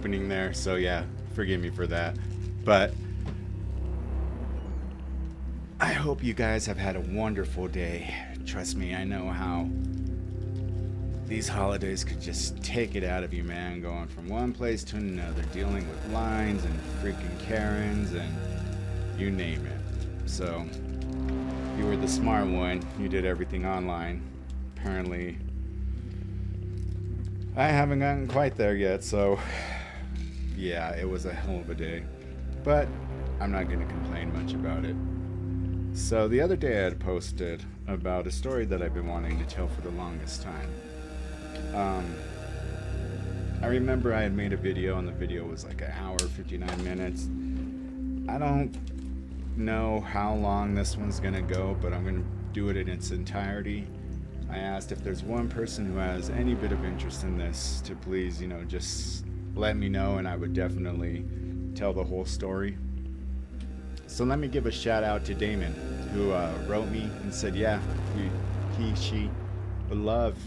happening there. So yeah, forgive me for that. But I hope you guys have had a wonderful day. Trust me, I know how these holidays could just take it out of you, man. Going from one place to another, dealing with lines and freaking Karens and you name it. So, you were the smart one. You did everything online. Apparently, I haven't gotten quite there yet, so yeah, it was a hell of a day. But I'm not going to complain much about it. So, the other day I had posted about a story that I've been wanting to tell for the longest time. Um, I remember I had made a video, and the video was like an hour, 59 minutes. I don't know how long this one's gonna go, but I'm gonna do it in its entirety. I asked if there's one person who has any bit of interest in this to please, just let me know, and I would definitely tell the whole story. So let me give a shout out to Damon, who wrote me and said, yeah, she would love.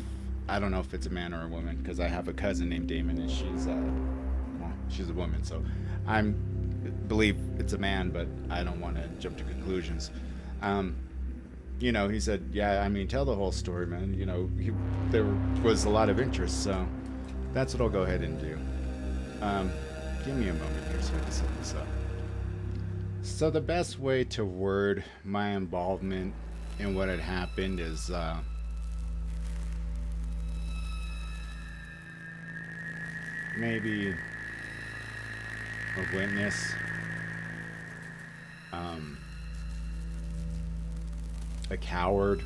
I don't know if it's a man or a woman because I have a cousin named Damon and she's a woman. So I believe it's a man, but I don't want to jump to conclusions. He said, yeah, I mean, tell the whole story, man. There was a lot of interest, so that's what I'll go ahead and do. Give me a moment here so I can set this up. So the best way to word my involvement in what had happened is maybe a witness, um, a coward,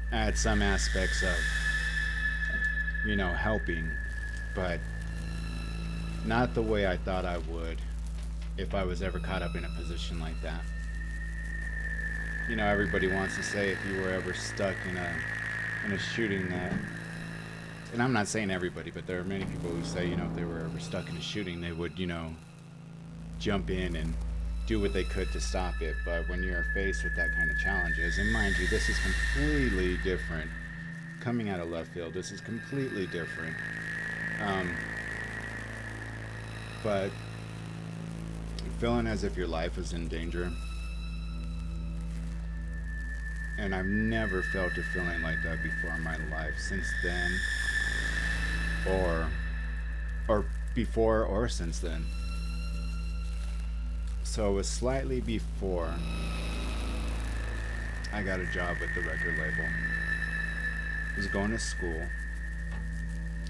I had some aspects of, helping, but not the way I thought I would if I was ever caught up in a position like that. Everybody wants to say if you were ever stuck in a shooting that, and I'm not saying everybody, but there are many people who say, if they were ever stuck in a shooting, they would, jump in and do what they could to stop it. But when you're faced with that kind of challenges, and mind you, this is completely different. Coming out of left field, this is completely different. But feeling as if your life is in danger, and I've never felt a feeling like that before in my life since then, or before or since then. So it was slightly before I got a job with the record label. I was going to school,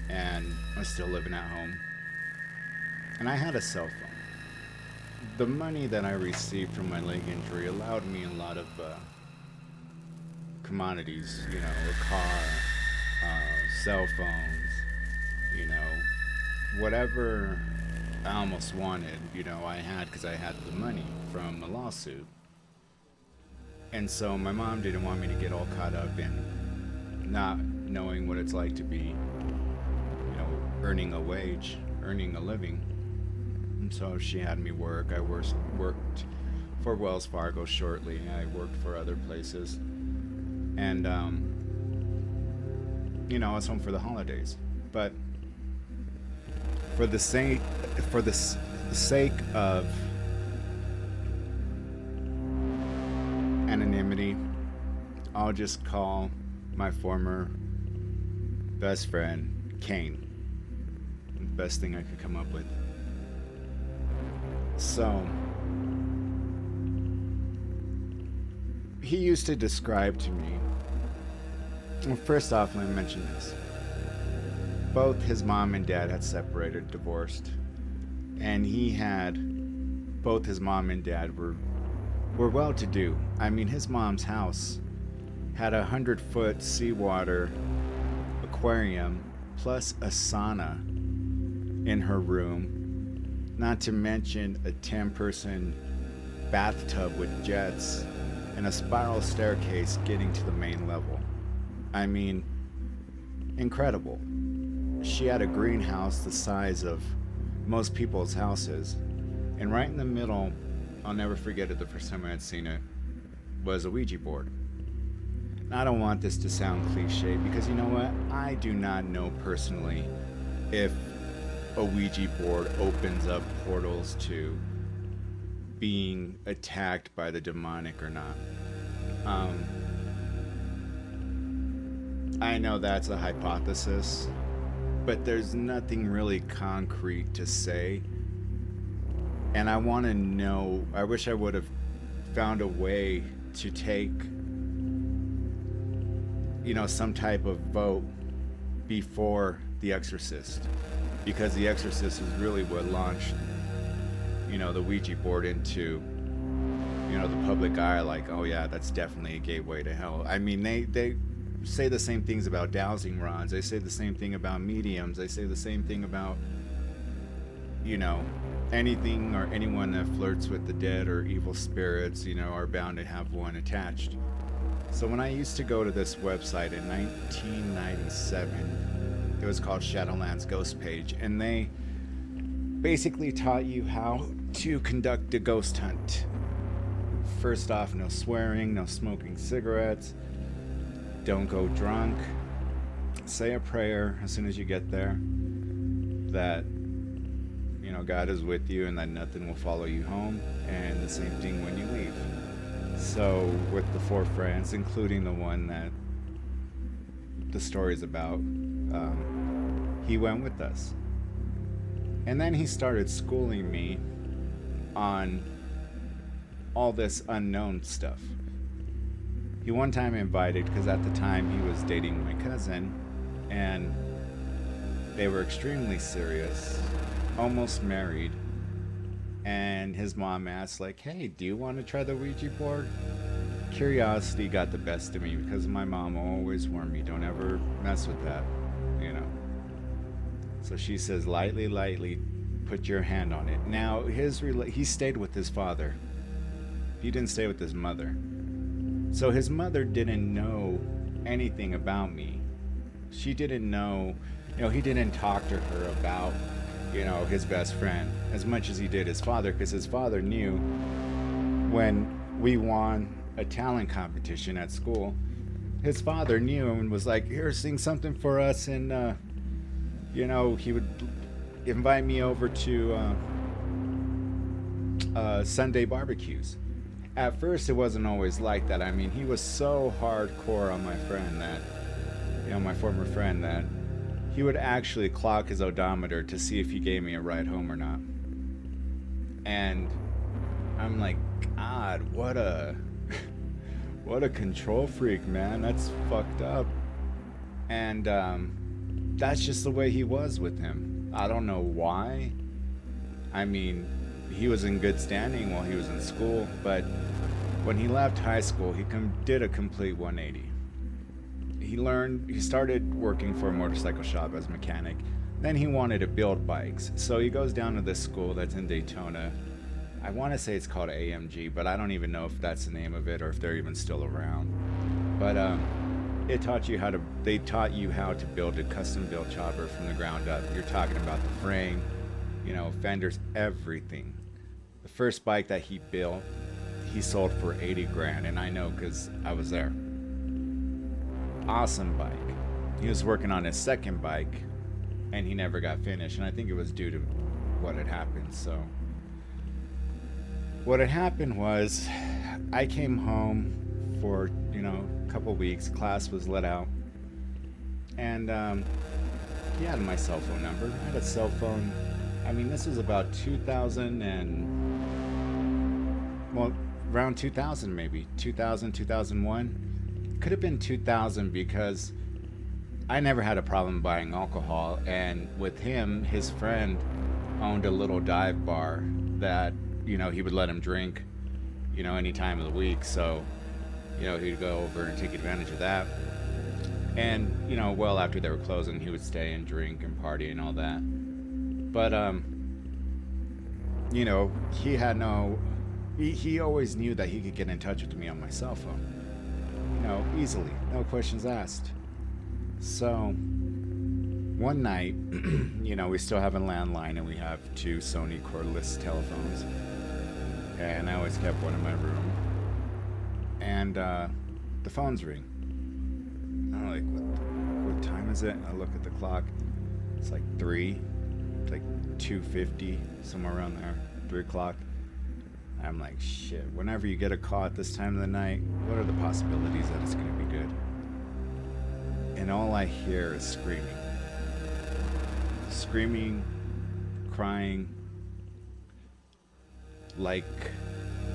and I was still living at home, and I had a cell phone. The money that I received from my leg injury allowed me a lot of commodities, a car, cell phones, whatever I almost wanted, I had because I had the money from a lawsuit. And so my mom didn't want me to get all caught up in not knowing what it's like to be, earning a wage, earning a living. And so she had me work. I worked for Wells Fargo shortly. I worked for other places. And, I was home for the holidays. But for the sake of anonymity, I'll just call my former best friend Kane. The best thing I could come up with. So, he used to describe to me, well, first off, let me mention this. Both his mom and dad had separated, divorced, and both his mom and dad were well-to-do. I mean, his mom's house had 100-foot seawater aquarium plus a sauna in her room, not to mention a 10-person bathtub with jets and a spiral staircase getting to the main level. I mean, incredible. She had a greenhouse the size of most people's houses, and right in the middle, I'll never forget it the first time I had seen it, was a Ouija board. I don't want this to sound cliche because you know what? I do not know personally if a Ouija board opens up portals to being attacked by the demonic or not. I know that's a hypothesis, but there's nothing really concrete to say. And I want to know, I wish I would have found a way to take, some type of vote before The Exorcist, because The Exorcist is really what launched, the Ouija board into, the public eye, like, oh yeah, that's definitely a gateway to hell. I mean, they say the same things about dowsing rods. They say the same thing about mediums. They say the same thing about, anything or anyone that flirts with the dead or evil spirits, are bound to have one attached. So when I used to go to this website in 1997, it was called Shadowlands Ghost Page, and they basically taught you how to conduct a ghost hunt. First off, no swearing, no smoking cigarettes, don't go drunk, say a prayer as soon as you get there that God is with you and that nothing will follow you home, and the same thing when you leave. So with the 4 friends, including the one that the story's about, he went with us. And then he started schooling me on all this unknown stuff. He one time invited, because at the time he was dating my cousin, and they were extremely serious, almost married, and his mom asked, like, hey, do you want to try the Ouija board? Curiosity got the best of me, because my mom always warned me, don't ever mess with that, So she says, lightly, put your hand on it. Now, he stayed with his father. He didn't stay with his mother. So his mother didn't know anything about me. She didn't know, he didn't talk to her about, his best friend as much as he did his father, because his father knew when we won a talent competition at school. His father knew and was like, here, sing something for us, and he would invite me over to Sunday barbecues. At first, it wasn't always like that. I mean, he was so hardcore on my friend that, my former friend, that he would actually clock his odometer to see if he gave me a ride home or not. And I'm like, God, what a control freak, man. That's fucked up. And that's just the way he was with him. I don't know why. I mean, he was in good standing while he was in school, but when he left high school, he did a complete 180. He started working for a motorcycle shop as a mechanic. Then he wanted to build bikes. So he goes down to this school that's in Daytona. I want to say it's called AMG, but I don't even know if that's the name of it or if they're even still around. But they taught you how to build a custom built chopper from the ground up. You're talking about the frame, fenders, everything. The first bike that he built, he sold for $80,000, and I know because I was there. Awesome bike. He was working on his second bike, and he never got finished, and I think it was due to what had happened. So what had happened was, I came home for a couple weeks. Class was let out, and he had my cell phone number. I had a cell phone. I mean, this was about 2000 around 2000, maybe 2001. Could have been 2000, because I never had a problem buying alcohol, and with him, his friend owned a little dive bar that he would let him drink any time of the week. So he'd go over and take advantage of that, and well after they were closing, he would stay and drink and party and all that. But he had he always knew that he could get in touch with me on my cell phone, easily, no questions asked. So one night, we still have a landline, and we have 2 Sony cordless telephones, and I always kept one in my room. and the phones ring. I'm like, what time is it? I look at the clock. It's like 3, like 2:50, somewhere around there, 3 o'clock. I'm like, shit, whenever you get a call at this time of the night, what are the possibilities that it's going to be good? And all I hear is screaming. Screaming, crying, like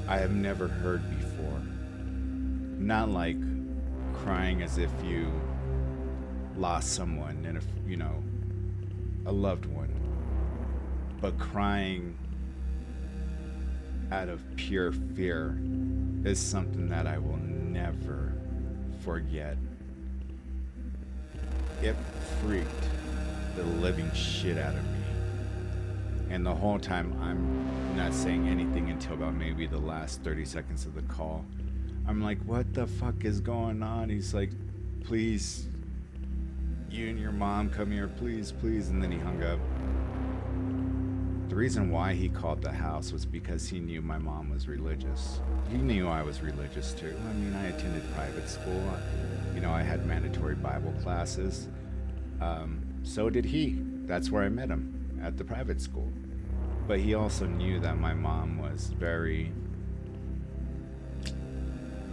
I have never heard before. Not like crying as if you lost someone and, a loved one, but crying out of pure fear is something that I will never forget. It freaked the living shit out of me. And the whole time, I'm not saying anything until about maybe the last 30 seconds of the call. I'm like, what the fuck is going on? He's like, please, you and your mom come here, please, please. And then he hung up. The reason why he called the house was because he knew my mom was religious. He knew I was religious too. I mean, I attended private school. I had mandatory Bible classes. So did he. That's where I met him, at the private school. But he also knew that my mom was very,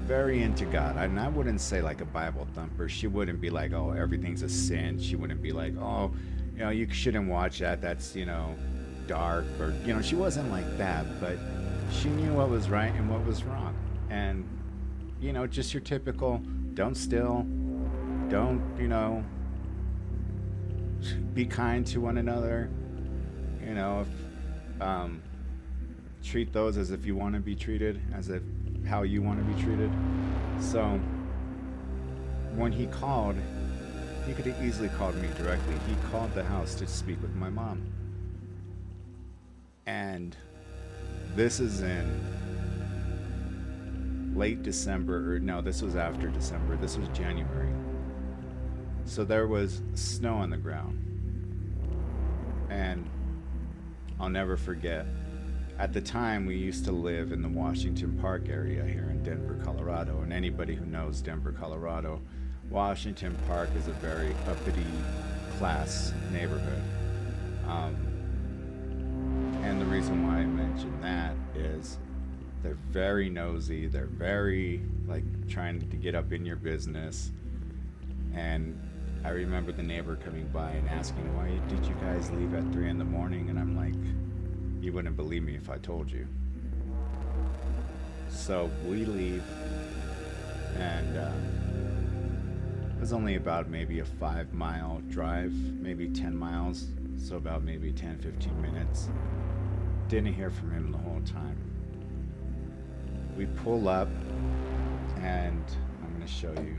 very into God. And I wouldn't say like a Bible thumper. She wouldn't be like, oh, everything's a sin. She wouldn't be like, oh, you shouldn't watch that. That's, dark. Or, she wasn't like that. But she knew what was right and what was wrong. And, just your typical, don't steal. Don't, be kind to one another. Treat those as if you want to be treated, as if how you want to be treated. So when he called, he could have easily called me directly. He called the house to speak with my mom. And this is in late December, this was after December. This was January. So there was snow on the ground. And I'll never forget, at the time we used to live in the Washington Park area here in Denver, Colorado. And anybody who knows Denver, Colorado, Washington Park is a very uppity class neighborhood. And the reason why I mention that is they're very nosy. They're very trying to get up in your business. And I remember the neighbor coming by and asking, why did you guys leave at 3 a.m? And I'm like, you wouldn't believe me if I told you. So we leave, and it was only about maybe a 5-mile drive, maybe 10 miles, so about maybe 10-15 minutes. Didn't hear from him the whole time. We pull up, and I'm going to show you.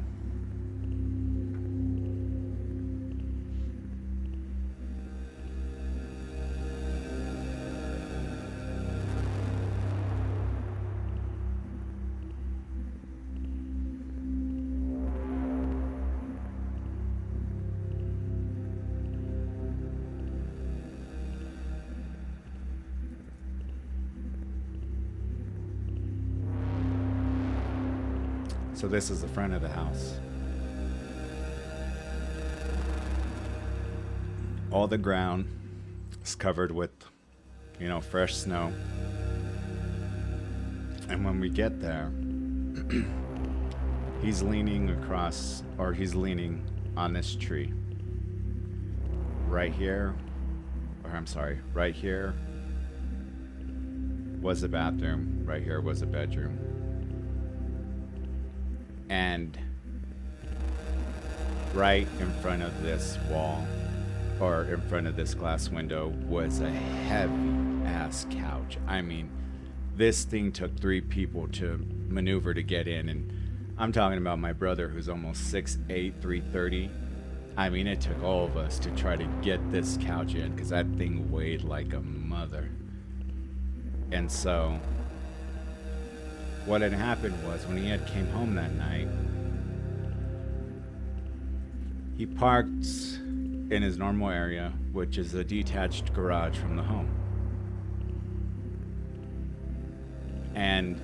So this is the front of the house. All the ground is covered with, fresh snow. And when we get there, he's leaning on this tree. Right here was the bathroom. Right here was the bedroom. And right in front of this wall, or in front of this glass window, was a heavy ass couch. I mean, this thing took 3 people to maneuver to get in. And I'm talking about my brother, who's almost 6'8", 330. I mean, it took all of us to try to get this couch in, because that thing weighed like a mother. And so what had happened was, when he had came home that night, he parked in his normal area, which is a detached garage from the home. And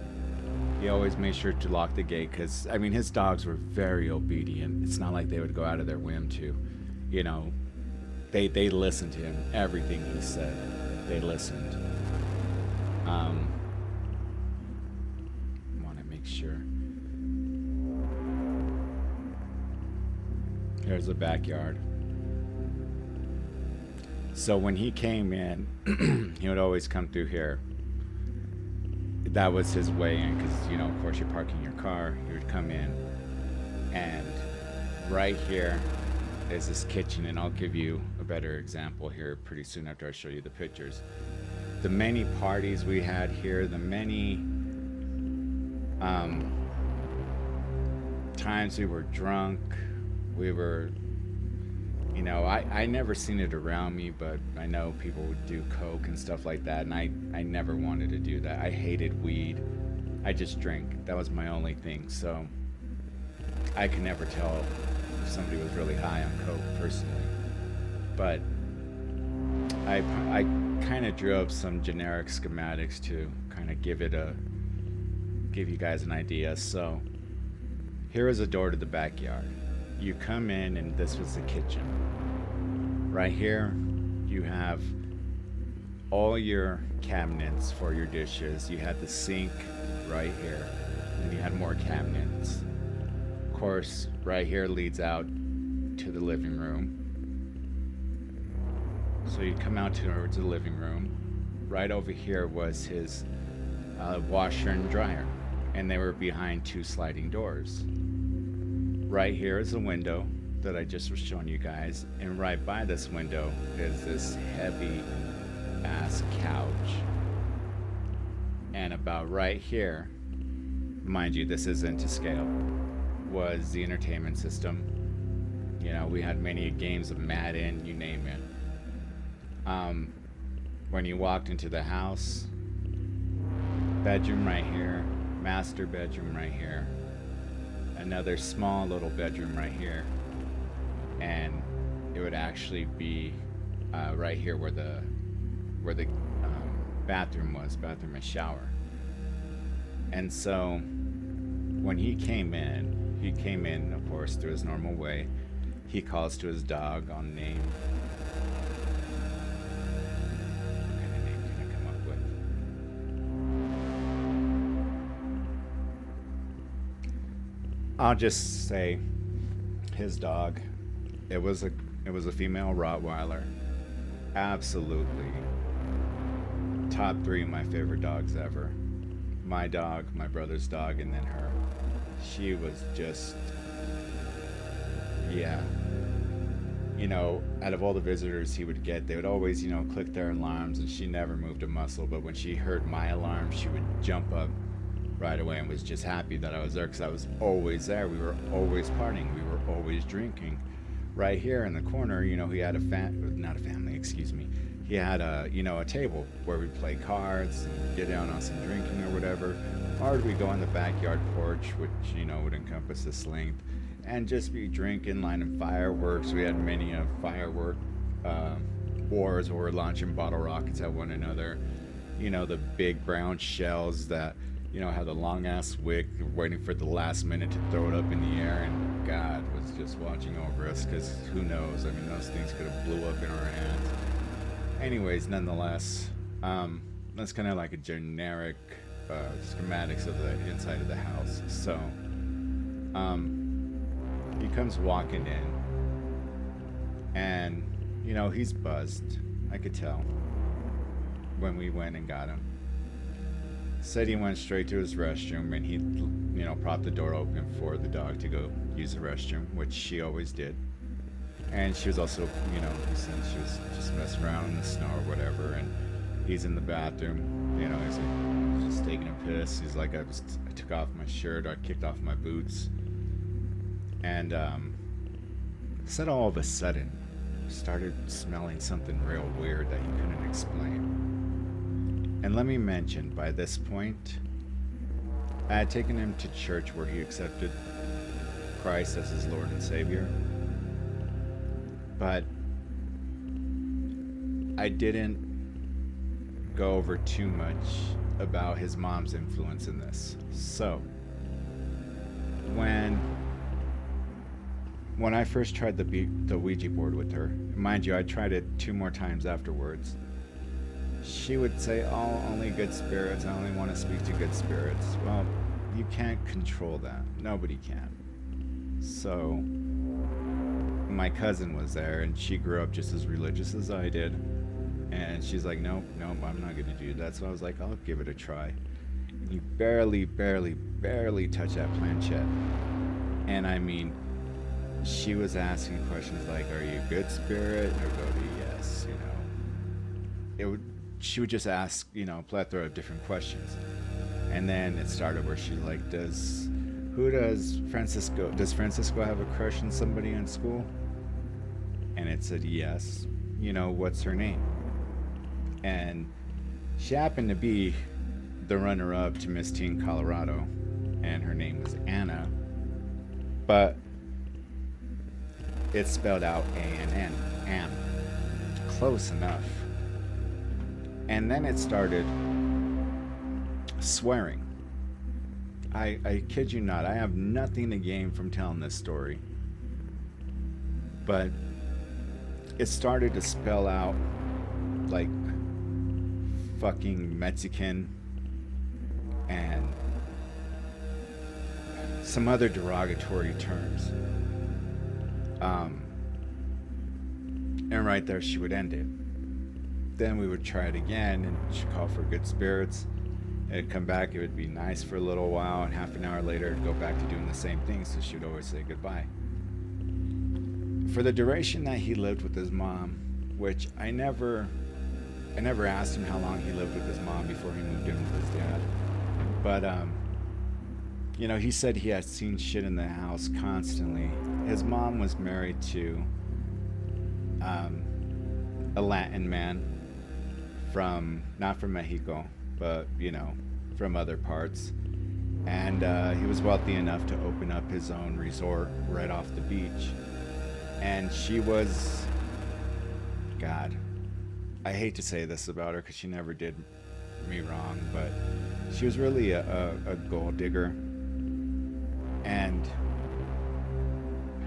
He always made sure to lock the gate because, I mean, his dogs were very obedient. It's not like they would go out of their whim to, you know, they listened to him. Everything he said, they listened. Um, Want to make sure. Here's the backyard. So when he came in, he would always come through here. That was his way in because, you know, of course, you're parking your car. He would come in, and right here is this kitchen, and I'll give you a better example here pretty soon after I show you the pictures. The many parties we had here, the many um, times we were drunk, we were, you know, I never seen it around me, but I know people would do coke and stuff like that, and I never wanted to do that. I hated weed. I just drank. That was my only thing. So I could never tell if somebody was really high on coke personally. But I kind of drew up some generic schematics to kind of give you guys an idea. So here is a door to the backyard. You come in, and this was the kitchen. Right here, you have all your cabinets for your dishes. You had the sink right here, and you had more cabinets. Of course, right here leads out to the living room. So you come out towards the living room. Right over here was his washer and dryer, and they were behind two sliding doors. Right here is a window that I just was showing you guys, and right by this window is this heavy ass couch. And about right here, mind you, this isn't to scale, was the entertainment system. You know, we had many games of Madden, you name it. When you walked into the house, bedroom right here, master bedroom right here, another small little bedroom right here, and it would actually be right here where the bathroom and shower. And so when he came in, of course, through his normal way. He calls to his dog on name. What kind of name can I come up with? I'll just say his dog. It was a female Rottweiler. Absolutely top 3 of my favorite dogs ever. My dog, my brother's dog, and then her. She was just, yeah. You know, out of all the visitors he would get, they would always, you know, click their alarms, and she never moved a muscle. But when she heard my alarm, she would jump up right away and was just happy that I was there, because I was always there. We were always partying. We were always drinking. Right here in the corner, you know, he had he had a table where we'd play cards and get down on some drinking or whatever. Or we'd go on the backyard porch, which, you know, would encompass this length, and just be drinking, lighting fireworks. We had many firework wars where we're launching bottle rockets at one another. You know, the big brown shells that, you know, have the long ass wick, waiting for the last minute to throw it up in the air, and God was just watching over us, because who knows? I mean, those things could have blew up in our hands. Anyways, nonetheless, that's kind of like a generic schematics of the inside of the house. So, he comes walking in, and, you know, he's buzzed. I could tell when we went and got him. Said he went straight to his restroom, and he, you know, propped the door open for the dog to go use the restroom, which she always did. And she was also, you know, since she was just messing around in the snow or whatever, and he's in the bathroom, you know, he's like, just taking a piss. He's like, I took off my shirt, I kicked off my boots, and said all of a sudden, started smelling something real weird that he couldn't explain. And let me mention, by this point, I had taken him to church where he accepted Christ as his Lord and Savior. But I didn't go over too much about his mom's influence in this. So, when I first tried the Ouija board with her, mind you, I tried it 2 more times afterwards. She would say, "Oh, only good spirits. I only want to speak to good spirits." Well, you can't control that. Nobody can. So, my cousin was there, and she grew up just as religious as I did. And she's like, "Nope, nope, I'm not gonna do that." So I was like, "I'll give it a try." And you barely touch that planchette. And I mean, she was asking questions like, "Are you a good spirit?" Or go to yes, you know. She would just ask, you know, a plethora of different questions. And then it started where she's like, does Francisco have a crush on somebody in school? And it said yes. You know, what's her name? And she happened to be the runner-up to Miss Teen Colorado, and her name was Anna, but it's spelled out A-N-N, Ann. Close enough. And then it started swearing. I kid you not, I have nothing to gain from telling this story, but it started to spell out like fucking Mexican and some other derogatory terms. And right there she would end it. Then we would try it again, and she'd call for good spirits. It'd come back, it would be nice for a little while, and half an hour later it'd go back to doing the same thing, so she would always say goodbye. For the duration that he lived with his mom, which I never asked him how long he lived with his mom before he moved in with his dad. But you know, he said he had seen shit in the house constantly. His mom was married to a Latin man from, not from Mexico, but, you know, from other parts. And he was wealthy enough to open up his own resort right off the beach. And she was, God, I hate to say this about her because she never did me wrong, but she was really a gold digger. And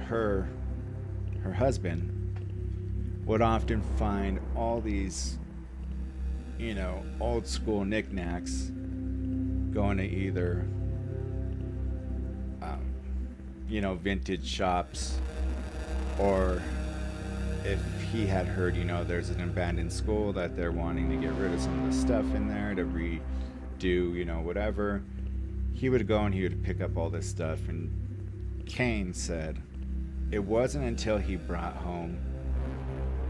her husband would often find all these, you know, old school knickknacks, going to either you know, vintage shops, or if he had heard, you know, there's an abandoned school that they're wanting to get rid of some of the stuff in there to redo, you know, whatever, he would go and he would pick up all this stuff. And Kane said it wasn't until he brought home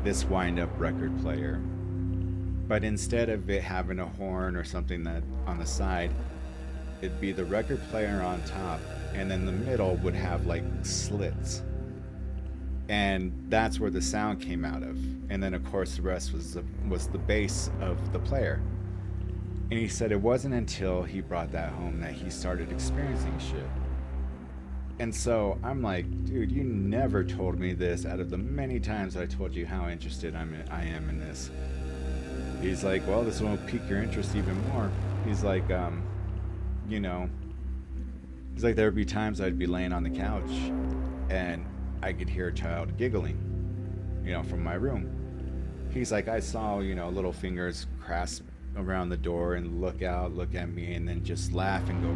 this wind-up record player, but instead of it having a horn or something that on the side, it'd be the record player on top, and then the middle would have like slits, and that's where the sound came out of. And then of course the rest was the bass of the player. And he said it wasn't until he brought that home that he started experiencing shit. And so I'm like, dude, you never told me this out of the many times I told you how interested I am in this. He's like, well, this will pique your interest even more. He's like, you know, he's like, there would be times I'd be laying on the couch and I could hear a child giggling, you know, from my room. He's like, I saw, you know, little fingers grasp around the door and look out, look at me, and then just laugh and go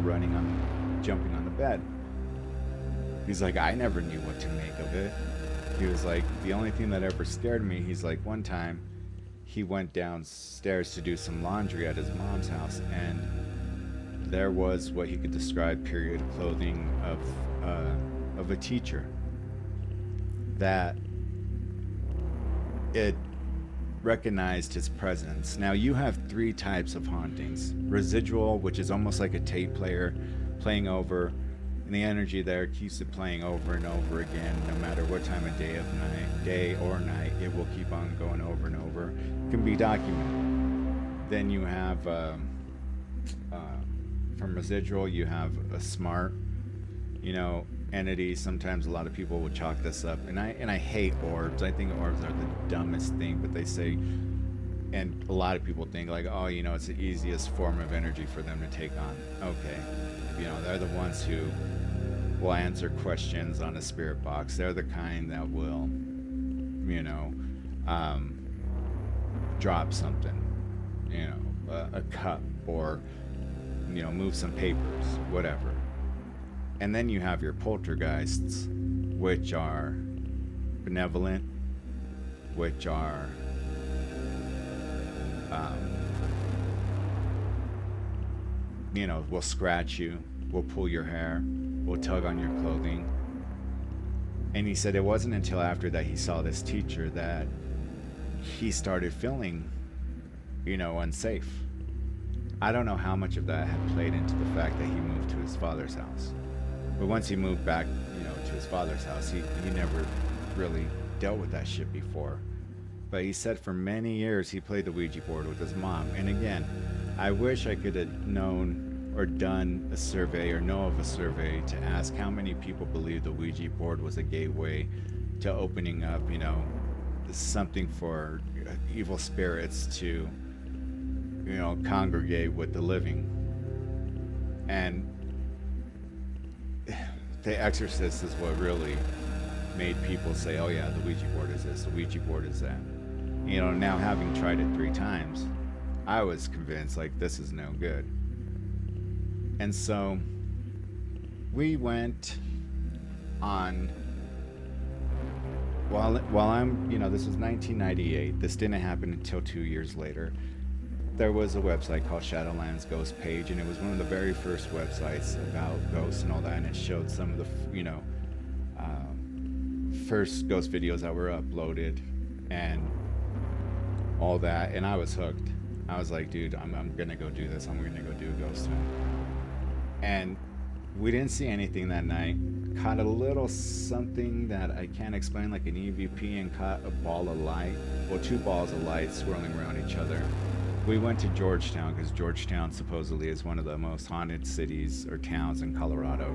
jumping on the bed. He's like, I never knew what to make of it. He was like, the only thing that ever scared me, he's like, one time he went downstairs to do some laundry at his mom's house, and there was what he could describe period clothing of a teacher that it recognized his presence. Now you have 3 types of hauntings: residual, which is almost like a tape player playing over, and the energy there keeps it playing over and over again, no matter what time of day or night, it will keep on going over and over. It can be documented. Then you have from residual, you have a smart, you know, entity. Sometimes a lot of people will chalk this up, and I hate orbs. I think orbs are the dumbest thing, but they say And a lot of people think like, oh, it's the easiest form of energy for them to take on. Okay, they're the ones who will answer questions on a spirit box. They're the kind that will, you know, um, drop something, a cup, or move some papers, whatever. And then you have your poltergeists, which are benevolent, which are um, will scratch you, will pull your hair, will tug on your clothing. And he said it wasn't until after that he saw this teacher that he started feeling, unsafe. I don't know how much of that had played into the fact that he moved to his father's house. But once he moved back, to his father's house, he never really dealt with that shit before. But he said for many years he played the Ouija board with his mom. And again, I wish I could have known or done a survey or know of a survey to ask how many people believe the Ouija board was a gateway to opening up, something for evil spirits to, congregate with the living. And The Exorcist is what really made people say, oh yeah, the Ouija board is this, the Ouija board is that. Now having tried it 3 times, I was convinced like this is no good. And so we went on, while I'm, this was 1998, this didn't happen until 2 years later. There was a website called Shadowlands Ghost Page, and it was one of the very first websites about ghosts and all that, and it showed some of the, first ghost videos that were uploaded and all that, and I was hooked. I was like, dude, I'm gonna go do this. I'm gonna go do a ghost hunt. And we didn't see anything that night. Caught a little something that I can't explain, like an EVP, and caught a ball of light. Well, 2 balls of light swirling around each other. We went to Georgetown because Georgetown supposedly is one of the most haunted cities or towns in Colorado.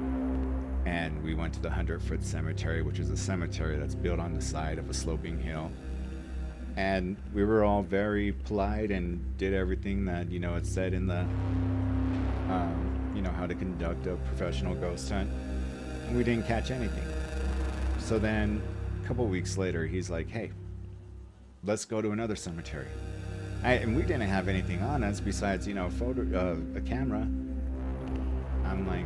And we went to the 100-foot cemetery, which is a cemetery that's built on the side of a sloping hill. And we were all very polite and did everything that, it said in the, how to conduct a professional ghost hunt. And we didn't catch anything. So then a couple weeks later, he's like, hey, let's go to another cemetery. And we didn't have anything on us besides, a camera. I'm like,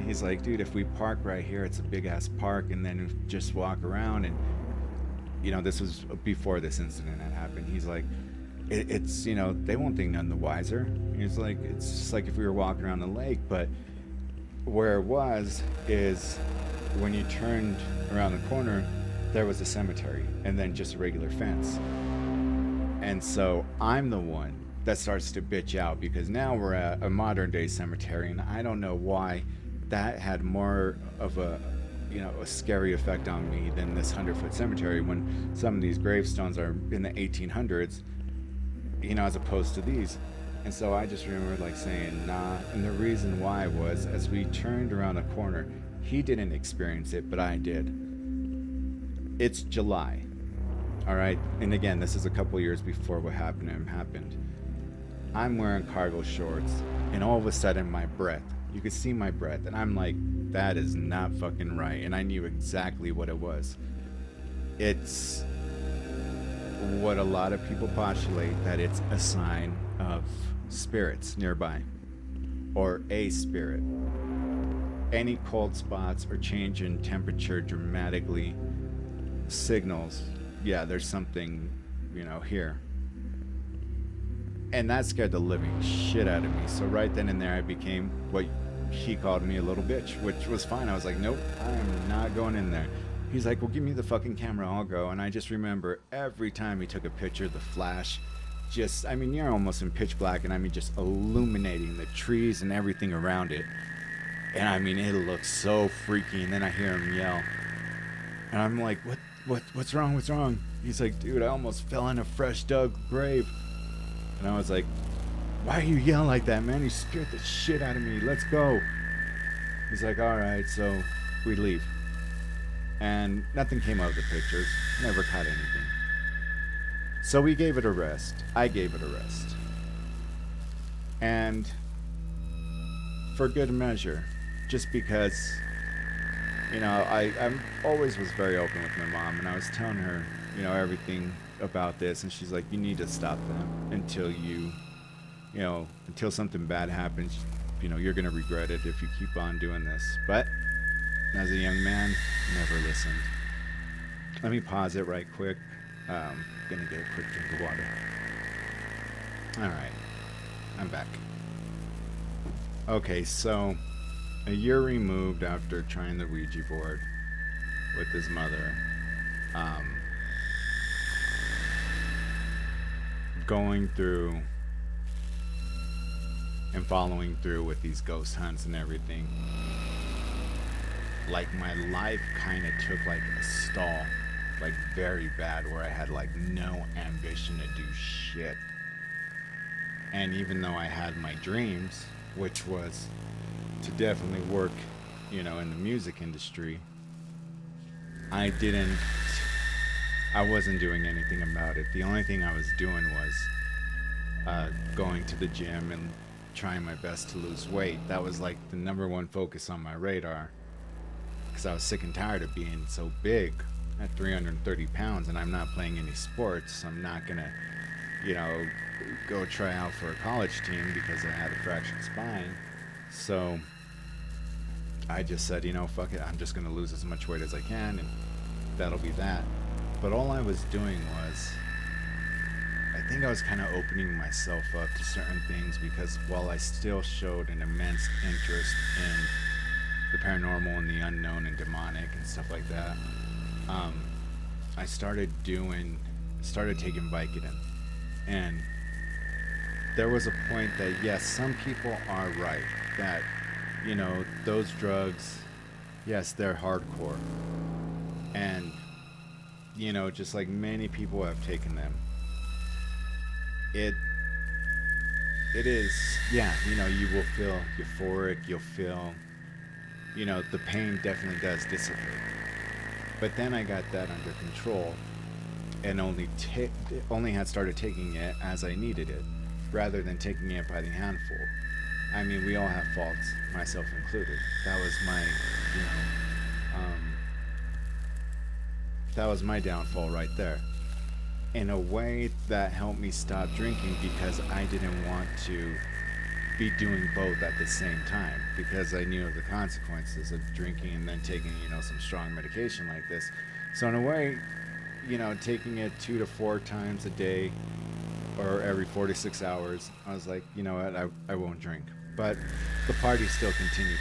he's like, dude, if we park right here, it's a big ass park, and then just walk around. And, this was before this incident had happened. He's like, it's, they won't think none the wiser. He's like, it's just like if we were walking around the lake, but where it was is when you turned around the corner, there was a cemetery and then just a regular fence. And so I'm the one that starts to bitch out because now we're at a modern day cemetery, and I don't know why that had more of a scary effect on me than this 100-foot cemetery when some of these gravestones are in the 1800s, as opposed to these. And so I just remember like saying nah, and the reason why was as we turned around the corner, he didn't experience it, but I did. It's July. All right, and again, this is a couple years before what happened to him happened. I'm wearing cargo shorts, and all of a sudden my breath, you could see my breath, and I'm like, that is not fucking right. And I knew exactly what it was. It's what a lot of people postulate, that it's a sign of spirits nearby, or a spirit. Any cold spots or change in temperature dramatically signals, yeah, there's something, here. And that scared the living shit out of me. So right then and there, I became what he called me, a little bitch, which was fine. I was like, nope, I am not going in there. He's like, well, give me the fucking camera, I'll go. And I just remember every time he took a picture, the flash, you're almost in pitch black, and just illuminating the trees and everything around it. And it looks so freaky. And then I hear him yell. And I'm like, what's wrong? What's wrong? He's like, dude, I almost fell in a fresh dug grave. And I was like, why are you yelling like that, man? You scared the shit out of me. Let's go. He's like, all right. So we leave. And nothing came out of the pictures. Never caught anything. So we gave it a rest. I gave it a rest. And for good measure, just because, I'm always was very open with my mom, and I was telling her, everything about this, and she's like, you need to stop that until until something bad happens. You're going to regret it if you keep on doing this. But as a young man, never listened. Let me pause it right quick. Gonna get a quick drink of water. Alright, I'm back. Okay, so a year removed after trying the Ouija board with his mother, going through and following through with these ghost hunts and everything, like my life kind of took like a stall, like very bad, where I had like no ambition to do shit. And even though I had my dreams, which was to definitely work, in the music industry, I wasn't doing anything about it. The only thing I was doing was going to the gym and trying my best to lose weight. That was like the number one focus on my radar, because I was sick and tired of being so big at 330 pounds, and I'm not playing any sports. I'm not gonna, go try out for a college team because I had a fractured spine. So I just said, fuck it, I'm just gonna lose as much weight as I can, and that'll be that. But all I was doing was, I think I was kind of opening myself up to certain things, because while I still showed an immense interest in the paranormal and the unknown and demonic and stuff like that, I started taking Vicodin. And there was a point that, yes, some people are right, that, those drugs, yes, they're hardcore. And, just like many people have taken them, it is, yeah, you will feel euphoric, you'll feel, the pain definitely does dissipate. But then I got that under control, and only had started taking it as I needed it, rather than taking it by the handful. I mean, we all have faults, myself included. That was my downfall right there. In a way, that helped me stop drinking, because I didn't want to be doing both at the same time, because I knew of the consequences of drinking and then taking, some strong medication like this. So in a way, taking it 2 to 4 times a day or every 4 to 6 hours, I was like, you know what, I won't drink. But the party still continued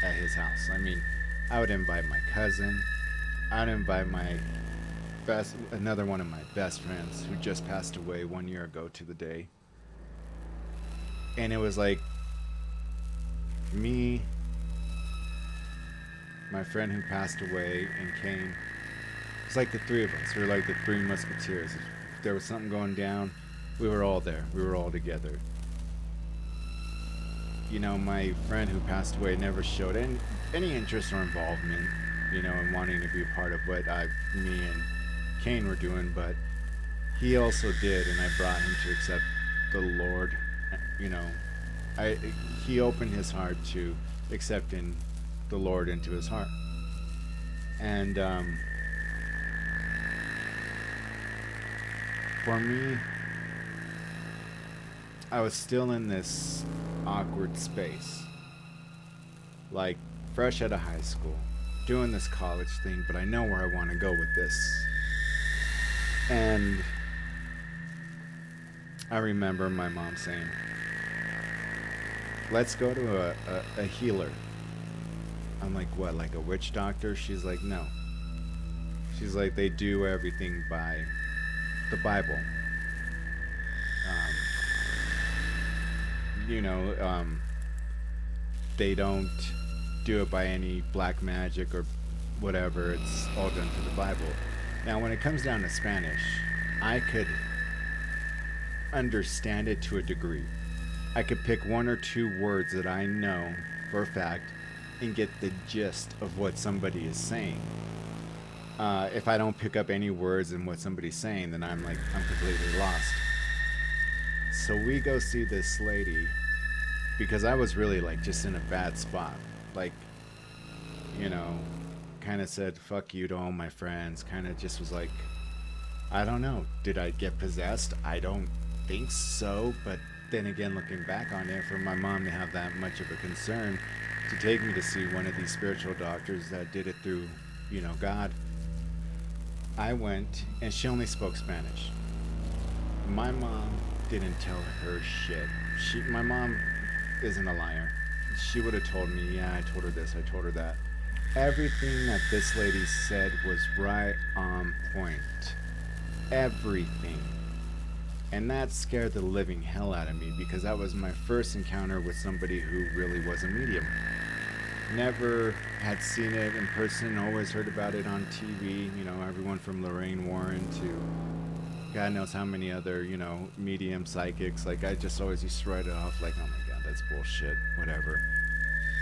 at his house. I mean, I would invite my cousin, I'd invite another one of my best friends who just passed away 1 year ago to the day. And it was like me, my friend who passed away, and Kane. It's like the three of us. We were like the three musketeers. If there was something going down, we were all there. We were all together. My friend who passed away never showed any interest or involvement, in wanting to be a part of what me and Kane were doing, but he also did, and I brought him to accept the Lord. He opened his heart to accepting the Lord into his heart. And for me, I was still in this awkward space, like fresh out of high school, doing this college thing, but I know where I want to go with this. And I remember my mom saying, let's go to a healer. I'm like, what, like a witch doctor? She's like, no. She's like, they do everything by the Bible. They don't do it by any black magic or whatever. It's all done through the Bible. Now, when it comes down to Spanish, I could understand it to a degree. I could pick 1 or 2 words that I know for a fact and get the gist of what somebody is saying. If I don't pick up any words in what somebody's saying, then I'm completely lost. So we go see this lady because I was really like just in a bad spot. Like, you know, kind of said fuck you to all my friends. Kind of just was like, I don't know. Did I get possessed? I don't think so. But then again, looking back on it, for my mom to have that much of a concern to take me to see one of these spiritual doctors that did it through, God, I went and she only spoke Spanish. My mom didn't tell her shit. My mom isn't a liar. She would have told me, yeah, I told her this, I told her that. Everything that this lady said was right on point. Everything. And that scared the living hell out of me because that was my first encounter with somebody who really was a medium. Never had seen it in person, always heard about it on TV, everyone from Lorraine Warren to God knows how many other, medium psychics. Like, I just always used to write it off like, oh my God, that's bullshit, whatever.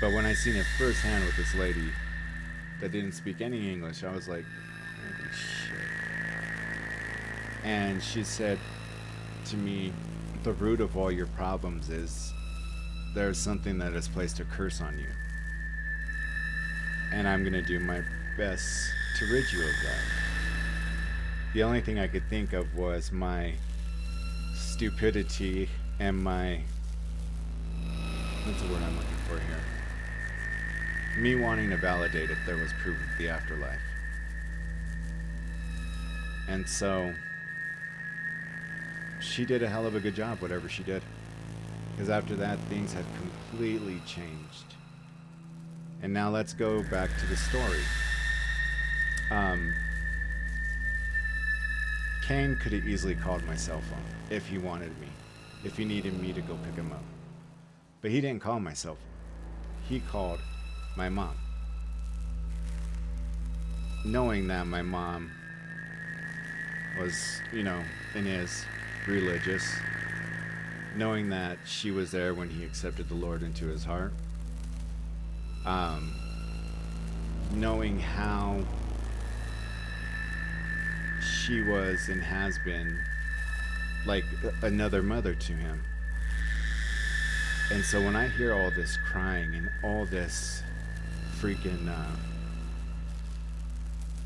But when I seen it firsthand with this lady that didn't speak any English, I was like, holy shit. And she said to me, the root of all your problems is there's something that has placed a curse on you. And I'm going to do my best to rid you of that. The only thing I could think of was my stupidity and my... what's the word I'm looking for here? Me wanting to validate if there was proof of the afterlife. And so she did a hell of a good job, whatever she did. Because after that, things had completely changed. And now let's go back to the story. Kane could have easily called my cell phone if he wanted me, if he needed me to go pick him up. But he didn't call my cell phone. He called my mom. Knowing that my mom was, and is religious. Knowing that she was there when he accepted the Lord into his heart. Knowing how she was and has been like another mother to him. And so when I hear all this crying and all this freaking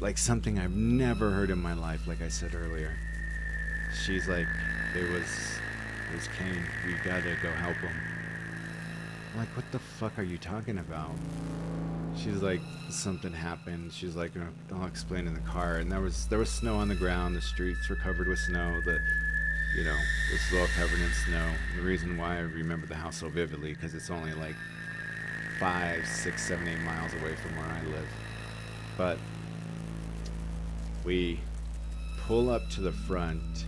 like something I've never heard in my life, like I said earlier, she's like, it was Kane, we gotta go help him. I'm like, what the fuck are you talking about? She's like, something happened. She's like, I'll explain in the car. And there was snow on the ground. The streets were covered with snow. The was all covered in snow. The reason why I remember the house so vividly, because it's only like 5, 6, 7, 8 miles away from where I live. But we pull up to the front,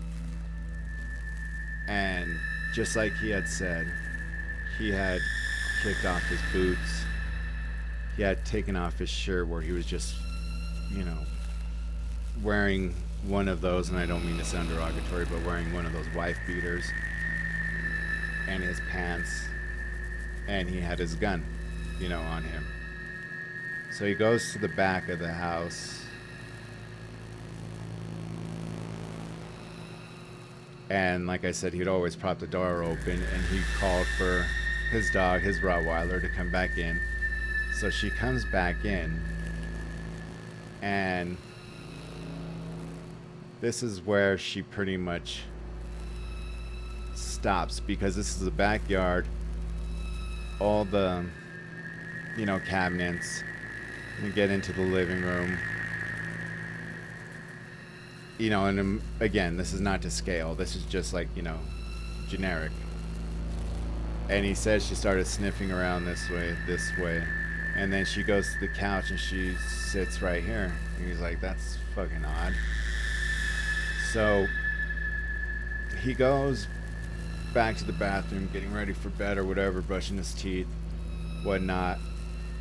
and just like he had said, he had kicked off his boots. He had taken off his shirt where he was just, wearing one of those, and I don't mean to sound derogatory, but wearing one of those wife beaters and his pants, and he had his gun, on him. So he goes to the back of the house, and like I said, he'd always prop the door open, and he called for his dog, his Rottweiler, to come back in. So she comes back in, and this is where she pretty much stops, because this is a backyard, all the, cabinets, and get into the living room, and again, this is not to scale, this is just like, generic. And he says she started sniffing around this way. And then she goes to the couch and she sits right here. And he's like, that's fucking odd. So he goes back to the bathroom, getting ready for bed or whatever, brushing his teeth, whatnot.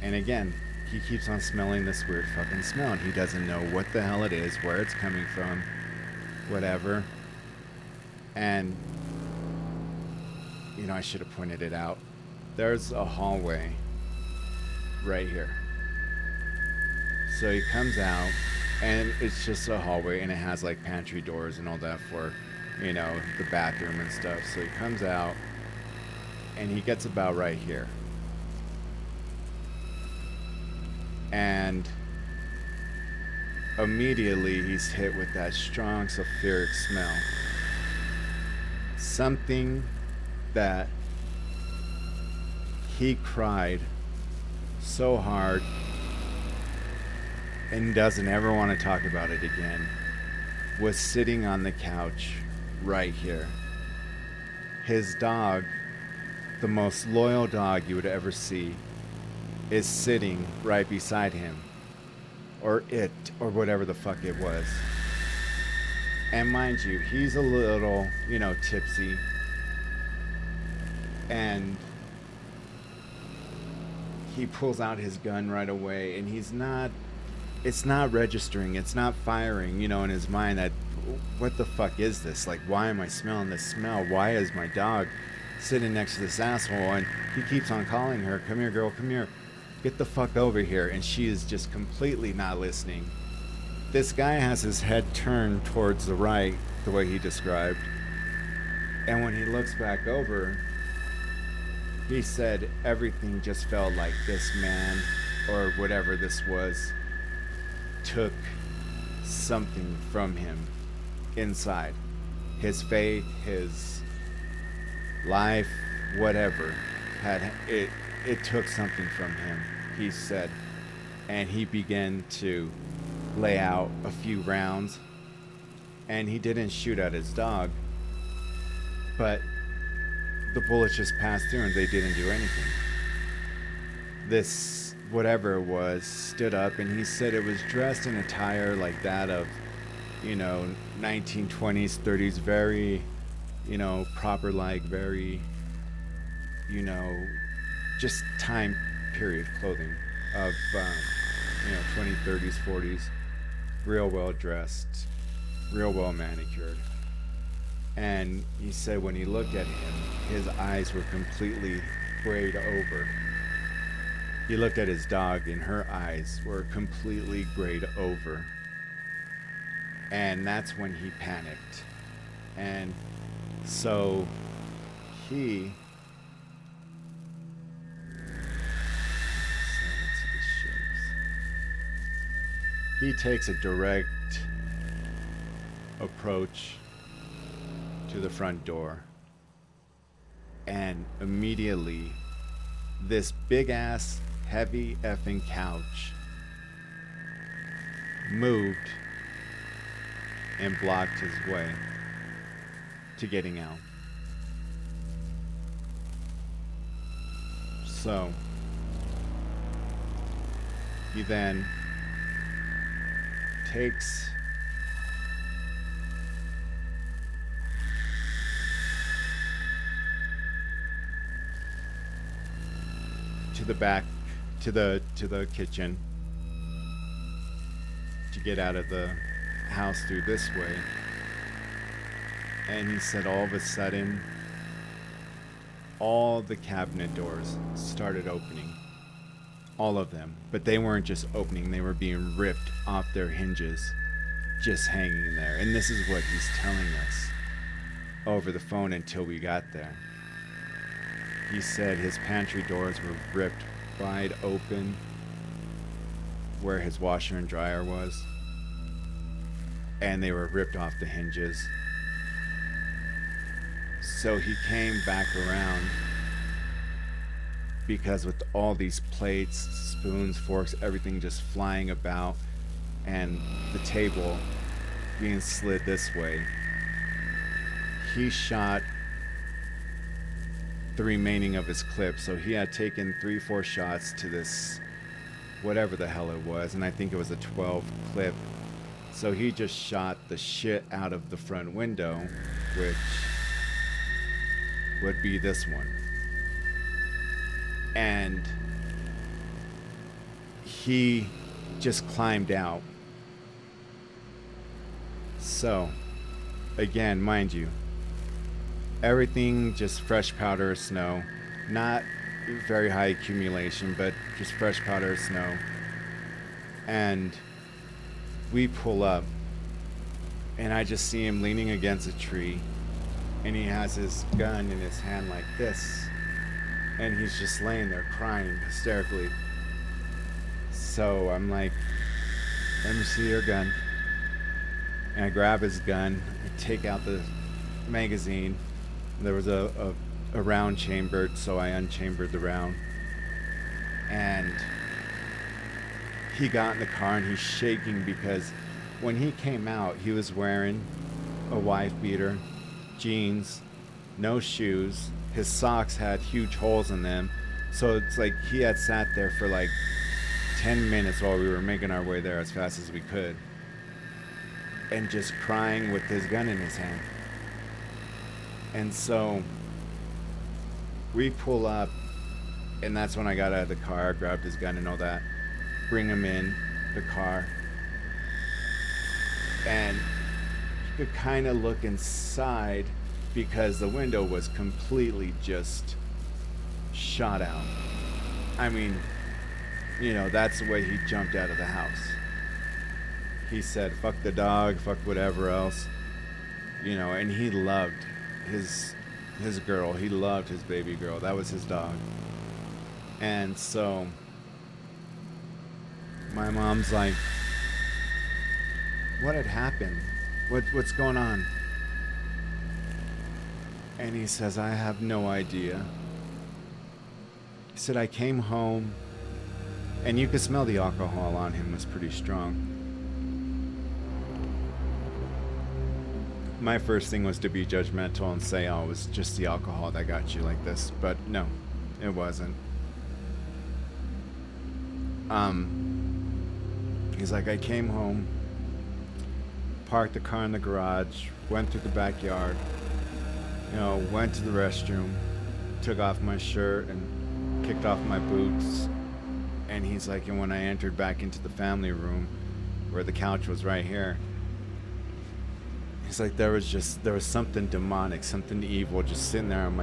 And again, he keeps on smelling this weird fucking smell. And he doesn't know what the hell it is, where it's coming from, whatever. And, I should have pointed it out. There's a hallway right here. So he comes out, And it's just a hallway, and it has like pantry doors and all that for, the bathroom and stuff. So he comes out, and he gets about right here. And immediately he's hit with that strong sulfuric smell. Something that he cried so hard and doesn't ever want to talk about it again was sitting on the couch right here. His dog, the most loyal dog you would ever see, is sitting right beside him. Or it, or whatever the fuck it was. And mind you, he's a little, tipsy. And he pulls out his gun right away, and it's not registering, it's not firing, in his mind that, what the fuck is this? Like, why am I smelling this smell? Why is my dog sitting next to this asshole? And he keeps on calling her, come here, girl, come here. Get the fuck over here. And she is just completely not listening. This guy has his head turned towards the right, the way he described. And when he looks back over, he said everything just felt like this man, or whatever this was, took something from him inside. His faith, his life, whatever, it took something from him, he said. And he began to lay out a few rounds. And he didn't shoot at his dog, but the bullets just passed through and they didn't do anything. This, whatever it was, stood up, and he said it was dressed in attire like that of, 1920s, 30s, very, proper, like, very, just time period clothing of, 20s, 30s, 40s, real well dressed, real well manicured. And he said when he looked at him, his eyes were completely grayed over. He looked at his dog, and her eyes were completely grayed over. And that's when he panicked. And so he... He takes a direct approach to the front door, and immediately this big ass heavy effing couch moved and blocked his way to getting out. So he then takes to the back, to the kitchen, to get out of the house through this way. And he said all of a sudden, all the cabinet doors started opening. All of them. But they weren't just opening, they were being ripped off their hinges, just hanging there. And this is what he's telling us over the phone until we got there. He said his pantry doors were ripped wide open where his washer and dryer was, and they were ripped off the hinges. So he came back around, because with all these plates, spoons, forks, everything just flying about, and the table being slid this way, he shot the remaining of his clip. So he had taken 3-4 shots to this, whatever the hell it was, and I think it was a 12 clip. So he just shot the shit out of the front window, which would be this one. And he just climbed out. So, again, mind you, everything just fresh powder of snow. Not very high accumulation, but just fresh powder of snow. And We pull up, and I just see him leaning against a tree, and he has his gun in his hand like this, and he's just laying there crying hysterically. So I'm like, let me see your gun. And I grab his gun, I take out the magazine. There was a round chambered, so I unchambered the round. And he got in the car and he's shaking because when he came out, he was wearing a wife beater, jeans, no shoes. His socks had huge holes in them. So it's like he had sat there for like 10 minutes while we were making our way there as fast as we could. And just crying with his gun in his hand. And so we pull up, and that's when I got out of the car, grabbed his gun and all that, bring him in the car. And you could kind of look inside because the window was completely just shot out. I mean, you know, that's the way he jumped out of the house. He said, fuck the dog, fuck whatever else. You know, and he loved his girl. He loved his baby girl. That was his dog. And so my mom's like, what had happened? What's going on? And he says, I have no idea. He said, I came home, and you could smell the alcohol on him was pretty strong. My first thing was to be judgmental and say, oh, it was just the alcohol that got you like this. But no, it wasn't. He's like, I came home, parked the car in the garage, went through the backyard, you know, went to the restroom, took off my shirt and kicked off my boots. And he's like, and when I entered back into the family room where the couch was right here, he's like, there was something demonic, something evil just sitting there on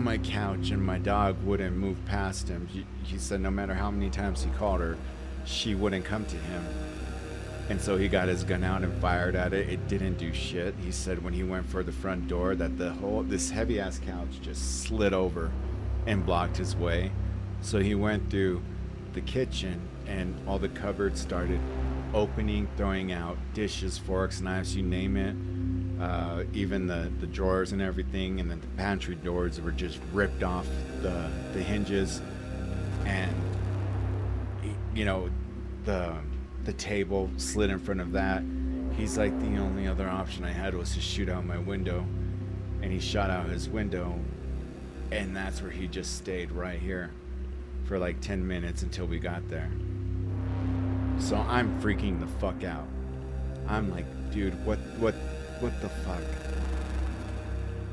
my couch, and my dog wouldn't move past him. He said no matter how many times he called her, she wouldn't come to him. And so he got his gun out and fired at it. It didn't do shit. He said when he went for the front door that this heavy ass couch just slid over and blocked his way. So he went through the kitchen and all the cupboards started opening, throwing out dishes, forks, knives, you name it. Even the drawers and everything, and then the pantry doors were just ripped off the hinges. And you know, the table slid in front of that. He's like, the only other option I had was to shoot out my window. And he shot out his window, and that's where he just stayed right here for like 10 minutes until we got there. So I'm freaking the fuck out. I'm like, dude, what the fuck?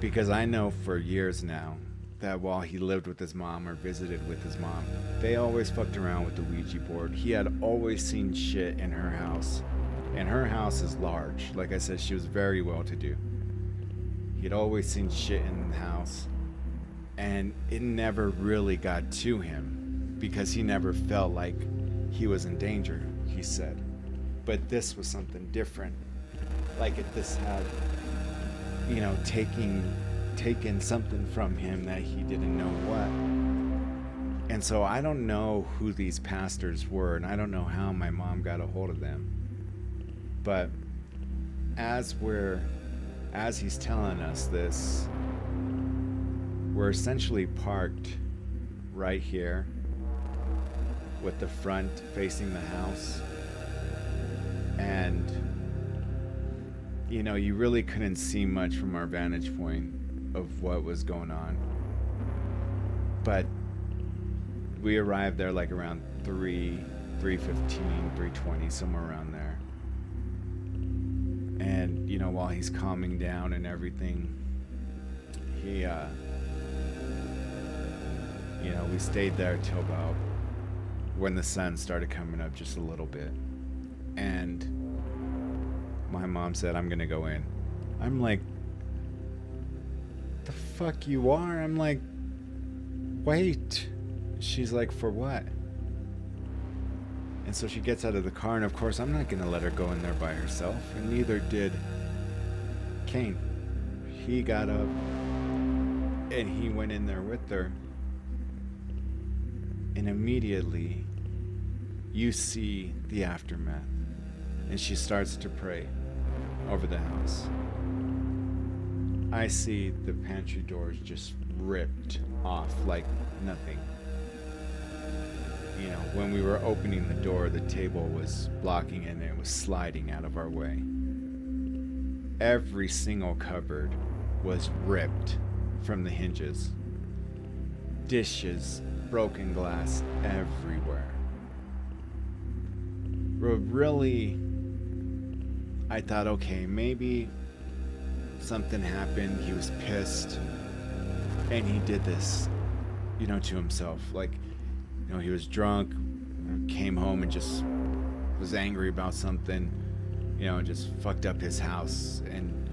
Because I know for years now that while he lived with his mom or visited with his mom, they always fucked around with the Ouija board. He had always seen shit in her house. And her house is large. Like I said, she was very well to do. He'd always seen shit in the house. And it never really got to him because he never felt like he was in danger, he said. But this was something different. Like if this had, you know, taken something from him that he didn't know what. And so I don't know who these pastors were, and I don't know how my mom got a hold of them. But as he's telling us this, we're essentially parked right here with the front facing the house. And you know, you really couldn't see much from our vantage point of what was going on. But we arrived there like around 3:15, 3:20, somewhere around there. And you know, while he's calming down and everything, he you know, we stayed there till about when the sun started coming up just a little bit. And my mom said, I'm gonna go in. I'm like, the fuck you are? I'm like, wait. She's like, for what? And so she gets out of the car, and of course, I'm not going to let her go in there by herself, and neither did Kane. He got up and he went in there with her, and immediately you see the aftermath, and she starts to pray over the house. I see the pantry doors just ripped off like nothing. You know, when we were opening the door, the table was blocking it and it was sliding out of our way. Every single cupboard was ripped from the hinges. Dishes, broken glass everywhere. Really, I thought, okay, maybe something happened, he was pissed, and he did this, you know, to himself. Like, you know, he was drunk, came home and just was angry about something, you know, and just fucked up his house and,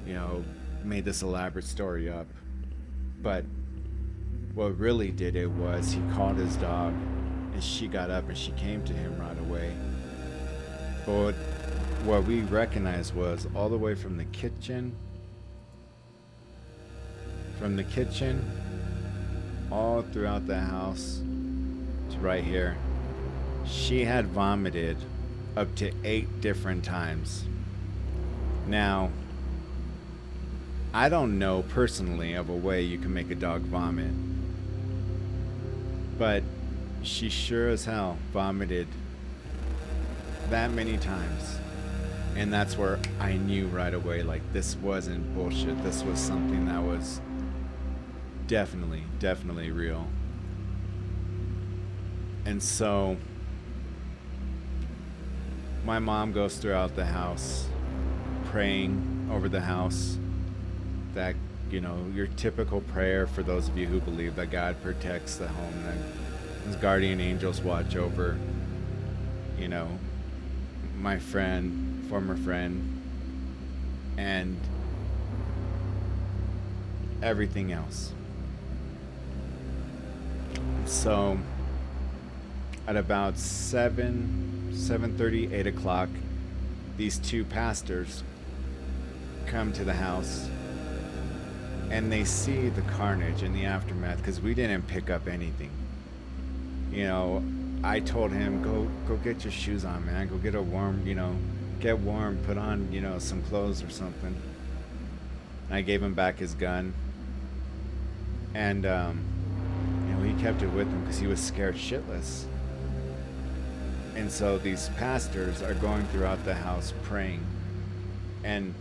you know, made this elaborate story up. But what really did it was he called his dog, and she got up and she came to him right away. But what we recognized was all the way from the kitchen, all throughout the house to right here, she had vomited up to 8 different times. Now, I don't know personally of a way you can make a dog vomit, but she sure as hell vomited that many times. And that's where I knew right away, like, this wasn't bullshit. This was something that was definitely real. And so my mom goes throughout the house praying over the house, that, you know, your typical prayer for those of you who believe that God protects the home, that his guardian angels watch over, you know, my friend, former friend, and everything else. So at about 7:30, 8 o'clock, these 2 pastors come to the house, and they see the carnage and the aftermath, because we didn't pick up anything. You know, I told him, go get your shoes on, man. Go get a warm, you know, get warm, put on, you know, some clothes or something. And I gave him back his gun. And, you know, he kept it with him because he was scared shitless. And so these pastors are going throughout the house praying. And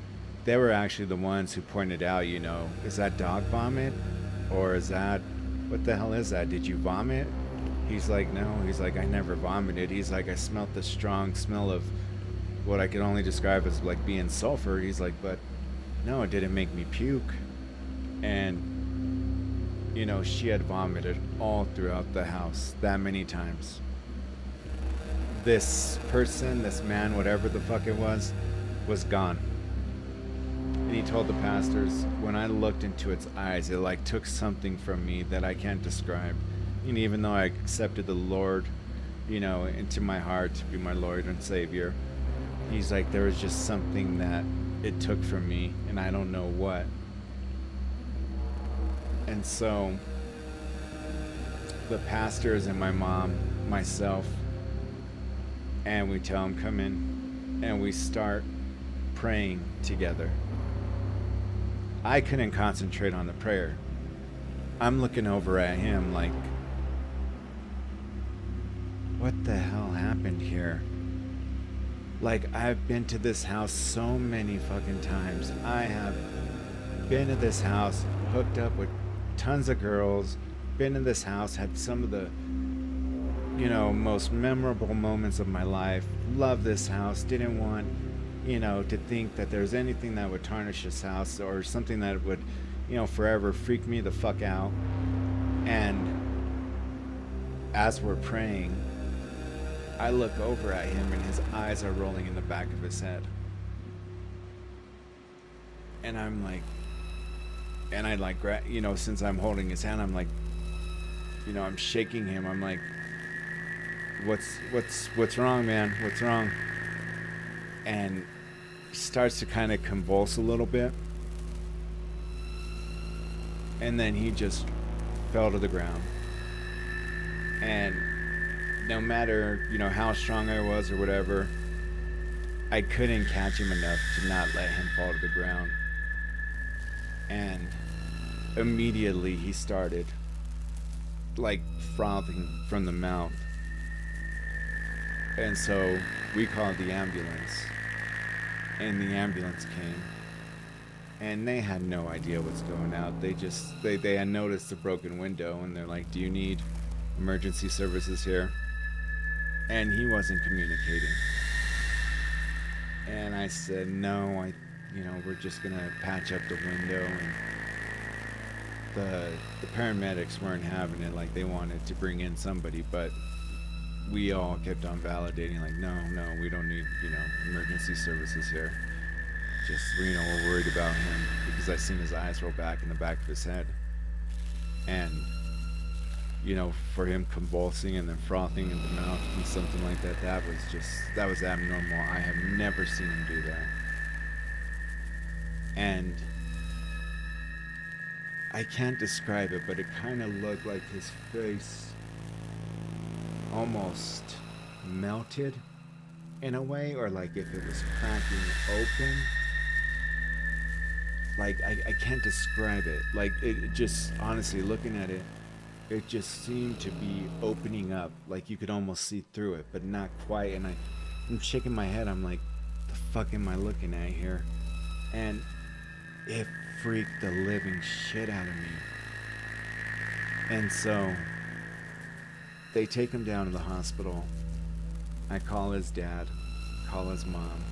they were actually the ones who pointed out, you know, is that dog vomit? Or is that, what the hell is that? Did you vomit? He's like, no. He's like, I never vomited. He's like, I smelled the strong smell of what I could only describe as like being sulfur. He's like, but no, it didn't make me puke. And, you know, she had vomited all throughout the house that many times. This person, this man, whatever the fuck it was gone. And he told the pastors, when I looked into its eyes, it like took something from me that I can't describe. And even though I accepted the Lord, you know, into my heart to be my Lord and Savior, he's like, there was just something that it took from me, and I don't know what. And so the pastors and my mom, myself, and we tell him, come in, and we start praying together. I couldn't concentrate on the prayer. I'm looking over at him like, what the hell happened here? Like, I've been to this house so many fucking times. I have been to this house, hooked up with tons of girls, been in this house, had some of the, you know, most memorable moments of my life. Love this house. Didn't want, you know, to think that there's anything that would tarnish this house or something that would, you know, forever freak me the fuck out. And as we're praying, I look over at him and his eyes are rolling in the back of his head. And I'm like, and I like, you know, since I'm holding his hand, I'm like, you know, I'm shaking him. I'm like, what's wrong, man? What's wrong?" And starts to kind of convulse a little bit, and then he just fell to the ground. And no matter, how strong I was or whatever, I couldn't catch him enough to not let him fall to the ground. And immediately he started like frothing from the mouth. And so we called the ambulance, and the ambulance came, and they had no idea what's going on. They had noticed the broken window, and they're like, "Do you need emergency services here?" And he wasn't communicating. And I said, "No, we're just gonna patch up the window." And the paramedics weren't having it. Like, they wanted to bring in somebody, but we all kept on validating, like, no, we don't need, emergency services here. Just, we're worried about him, because I seen his eyes roll back in the back of his head. And, for him convulsing and then frothing in the mouth and something like that, that was abnormal. I have never seen him do that. And I can't describe it, but it kind of looked like his face almost melted in a way, or like if it was cracking open. Like, I can't describe it. Like, it just, honestly, looking at it, it just seemed to be opening up. Like, you could almost see through it, but not quite. And I'm shaking my head. I'm like, the fuck am I looking at here? And it freaked the living shit out of me. And so they take him down to the hospital. I call his dad, call his mom.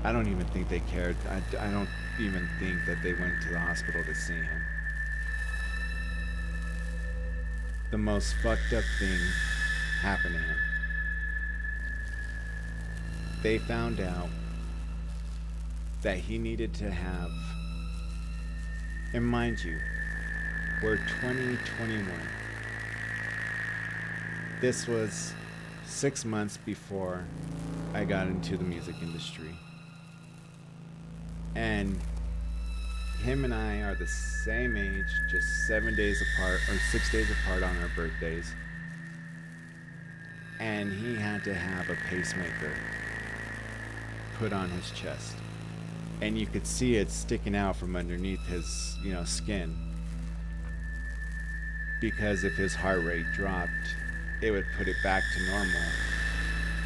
I don't even think they cared. I don't even think that they went to the hospital to see him. The most fucked up thing happened to him. They found out that he needed to have, and mind you, we're 2021. This was 6 months before I got into the music industry. And him and I are the same age, just 7 days apart, or 6 days apart on our birthdays. And he had to have a pacemaker put on his chest. And you could see it sticking out from underneath his, skin. Because if his heart rate dropped, it would put it back to normal,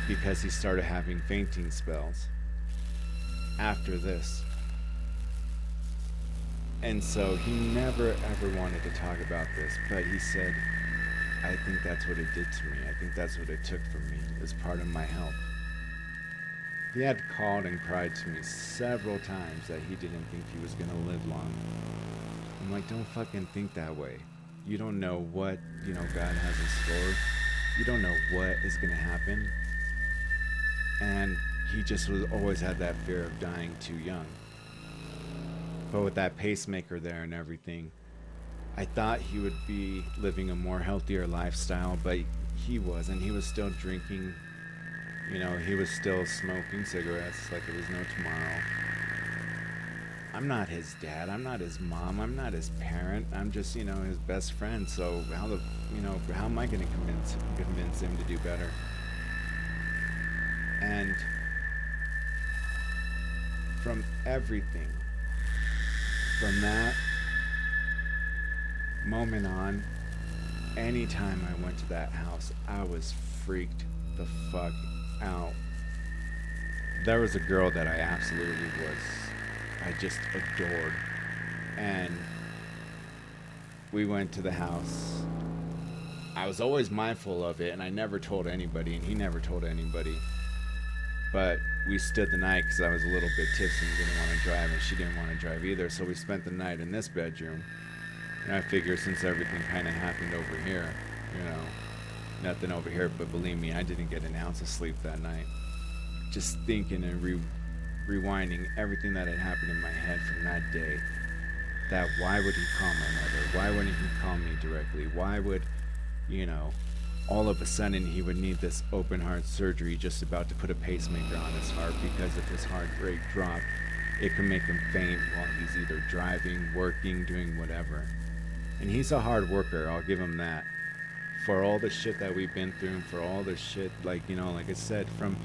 because he started having fainting spells after this. And so he never ever wanted to talk about this, but he said, "I think that's what it did to me. I think that's what it took from me, as part of my health." He had called and cried to me several times that he didn't think he was gonna live long. I'm like, don't fucking think that way. You don't know what, God has in store. You don't know what is gonna happen. And he just always had that fear of dying too young. But with that pacemaker there and everything, I thought he would be living a more healthier lifestyle, but he wasn't. He was still drinking, he was still smoking cigarettes like it was no tomorrow. I'm not his dad, I'm not his mom, I'm not his parent, I'm just, his best friend. So how am I gonna convince him to do better? And from everything, from that moment on, anytime I went to that house, I was freaked the fuck out. There was a girl that I just adored. And we went to the house. I was always mindful of it, and I never told anybody, and he never told anybody. But we stood the night because I was a little bit tipsy and didn't want to drive, and she didn't want to drive either. So we spent the night in this bedroom. And I figured, since everything kind of happened over here, nothing over here. But believe me, I didn't get an ounce of sleep that night. Just thinking and rewinding everything that had happened in my head from that day. That why would he call my mother? Why wouldn't he call me directly? Why would, all of a sudden he would need this open heart surgery, just about to put a pacemaker on his heart because if his heart rate dropped, it could make him faint while he's either driving, working, doing whatever. And he's a hard worker, I'll give him that. For all the shit that we've been through, for all the shit, like, you know, like I said, from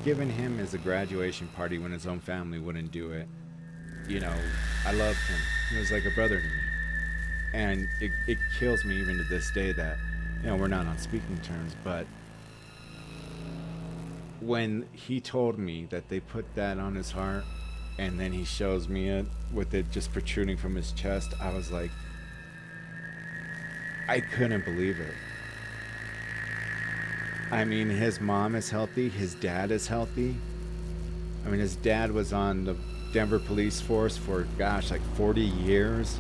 giving him as a graduation party when his own family wouldn't do it. You know, I loved him. He was like a brother to me. And it kills me even to this day that, you know, we're not on speaking terms, but when he told me that they put that on his heart and then he shows me it with it just protruding from his chest, I was like, I couldn't believe it. I mean, his mom is healthy, his dad is healthy. I mean, his dad was on the Denver police force for, gosh, like 40 years.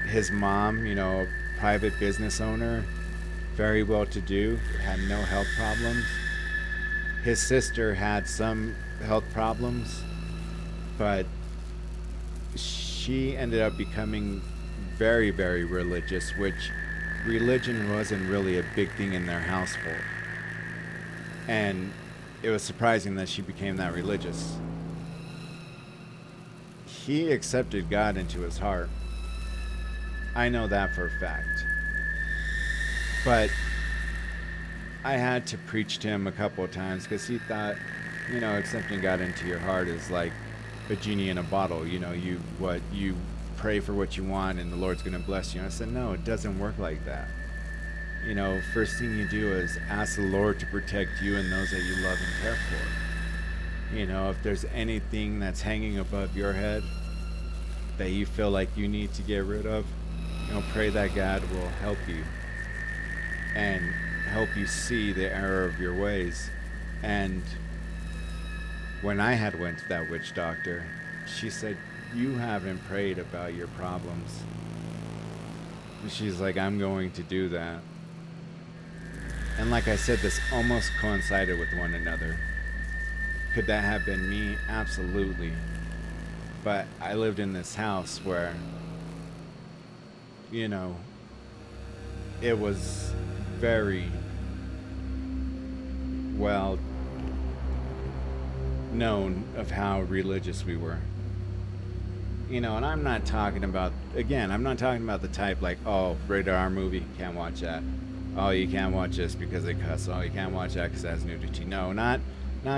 His mom, you know, private business owner, very well to do, had no health problems. His sister had some health problems, but she ended up becoming very, very religious, which religion wasn't really a big thing in their household. And it was surprising that she became that religious. He accepted God into his heart. I know that for a fact. But I had to preach to him a couple of times because he thought, you know, accepting God into your heart is like a genie in a bottle. You know, you pray for what you want and the Lord's going to bless you. And I said, no, it doesn't work like that. You know, first thing you do is ask the Lord to protect you and those that you love and care for. You know, if there's anything that's hanging above your head that you feel like you need to get rid of, you know, pray that God will help you and help you see the error of your ways. And when I had went to that witch doctor, she said, you haven't prayed about your problems. And she's like, I'm going to do that. And like I said, this almost coincided with one another. Could that have been me? Absolutely. But I lived in this house where, you know, it was very well known of how religious we were. You know, and I'm not talking about, again, I'm not talking about the type like, oh, rated R movie, can't watch that. Oh, you can't watch this because they cuss. Oh, you can't watch that because it has nudity. No, not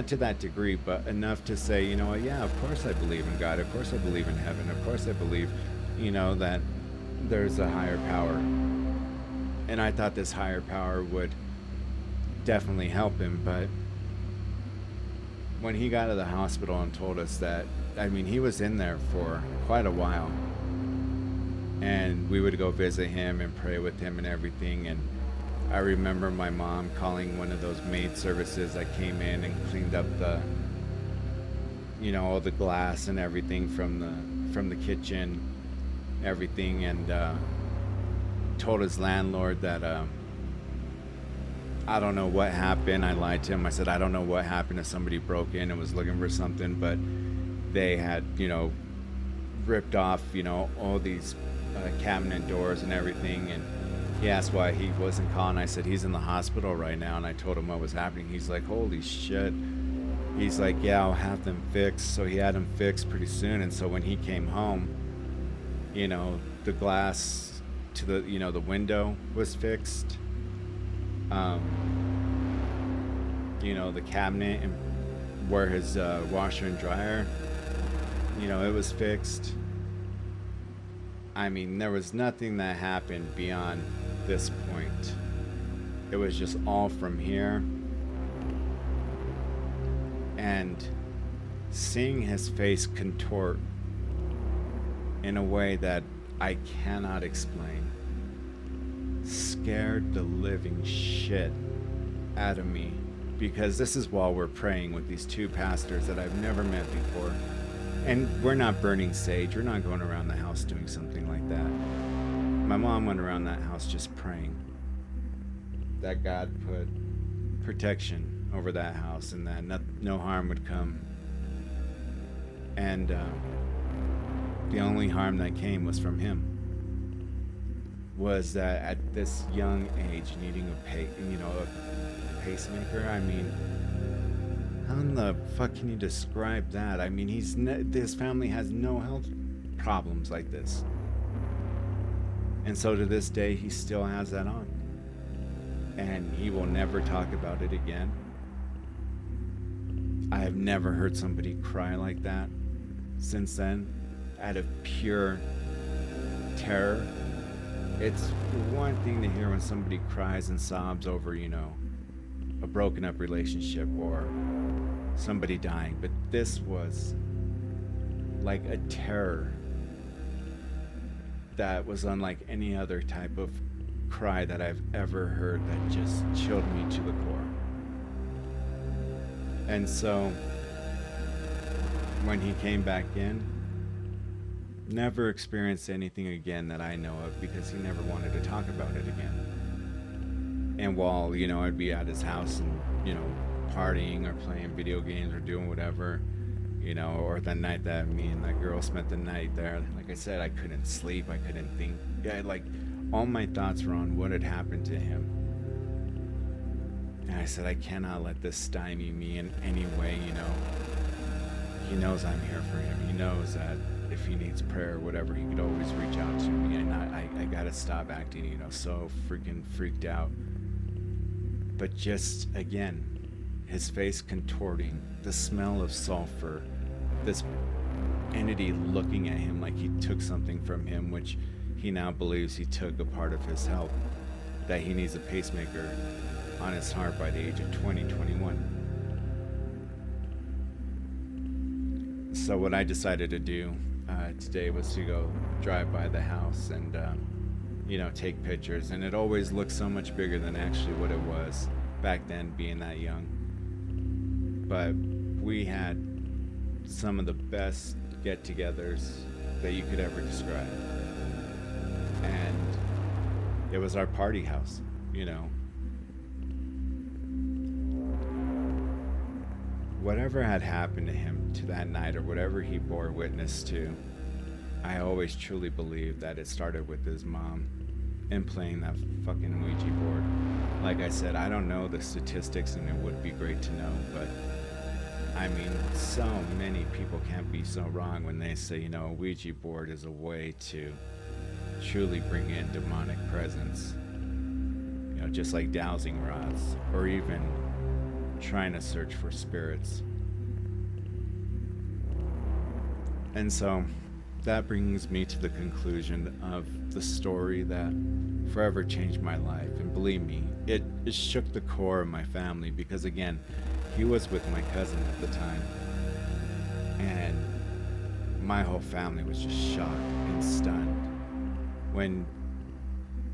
to that degree, but enough to say, you know what, yeah, of course I believe in God. Of course I believe in heaven. Of course I believe, you know, that there's a higher power. And I thought this higher power would definitely help him, but when he got to the hospital and told us that, I mean, he was in there for quite a while, and we would go visit him and pray with him and everything. And I remember my mom calling one of those maid services that came in and cleaned up the, you know, all the glass and everything from the kitchen, everything, and told his landlord that I don't know what happened. I lied to him. I said, I don't know what happened if somebody broke in and was looking for something, but they had, you know, ripped off, you know, all these cabinet doors and everything. And he asked why he wasn't calling. I said, he's in the hospital right now. And I told him what was happening. He's like, holy shit. He's like, yeah, I'll have them fixed. So he had them fixed pretty soon. And so when he came home, you know, the glass to the, you know, the window was fixed. You know, the cabinet and where his washer and dryer, you know, it was fixed. I mean, there was nothing that happened beyond this point. It was just all from here. And seeing his face contort in a way that I cannot explain scared the living shit out of me, because this is while we're praying with these two pastors that I've never met before. And we're not burning sage. We're not going around the house doing something like that. My mom went around that house just praying that God put protection over that house and that no harm would come. And the only harm that came was from him. was that at this young age, needing a pacemaker. I mean, how in the fuck can you describe that? I mean, his family has no health problems like this, and so to this day, he still has that on, and he will never talk about it again. I have never heard somebody cry like that since then, out of pure terror. It's one thing to hear when somebody cries and sobs over, a broken up relationship or somebody dying, but this was like a terror that was unlike any other type of cry that I've ever heard, that just chilled me to the core. And so when he came back in, never experienced anything again that I know of, because he never wanted to talk about it again. And while, I'd be at his house and, partying or playing video games or doing whatever, or the night that me and that girl spent the night there, like I said, I couldn't sleep, I couldn't think. Yeah, like all my thoughts were on what had happened to him. And I said, I cannot let this stymie me in any way, He knows I'm here for him. He knows that if he needs prayer or whatever, he could always reach out to me. And I gotta stop acting, so freaking freaked out. But just, again, his face contorting, the smell of sulfur, this entity looking at him like he took something from him, which he now believes he took a part of his health, that he needs a pacemaker on his heart by the age of 21. So what I decided to do today was to go drive by the house and, take pictures. And it always looked so much bigger than actually what it was back then, being that young. But we had some of the best get-togethers that you could ever describe. And it was our party house, Whatever had happened to him to that night, or whatever he bore witness to, I always truly believe that it started with his mom and playing that fucking Ouija board. Like I said, I don't know the statistics, and it would be great to know, but I mean, so many people can't be so wrong when they say, a Ouija board is a way to truly bring in demonic presence. Just like dowsing rods, or even trying to search for spirits. And so that brings me to the conclusion of the story that forever changed my life. And believe me, it shook the core of my family, because again, he was with my cousin at the time, and my whole family was just shocked and stunned when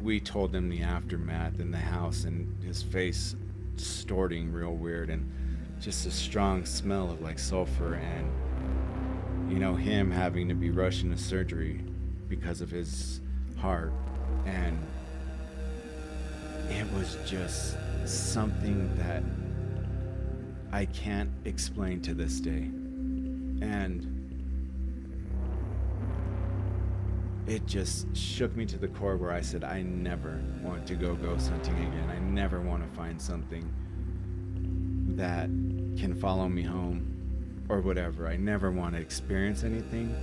we told him the aftermath in the house, and his face distorting real weird, and just a strong smell of like sulfur, and him having to be rushed into surgery because of his heart. And it was just something that I can't explain to this day. And it just shook me to the core, where I said, I never want to go ghost hunting again. I never want to find something that can follow me home or whatever. I never want to experience anything.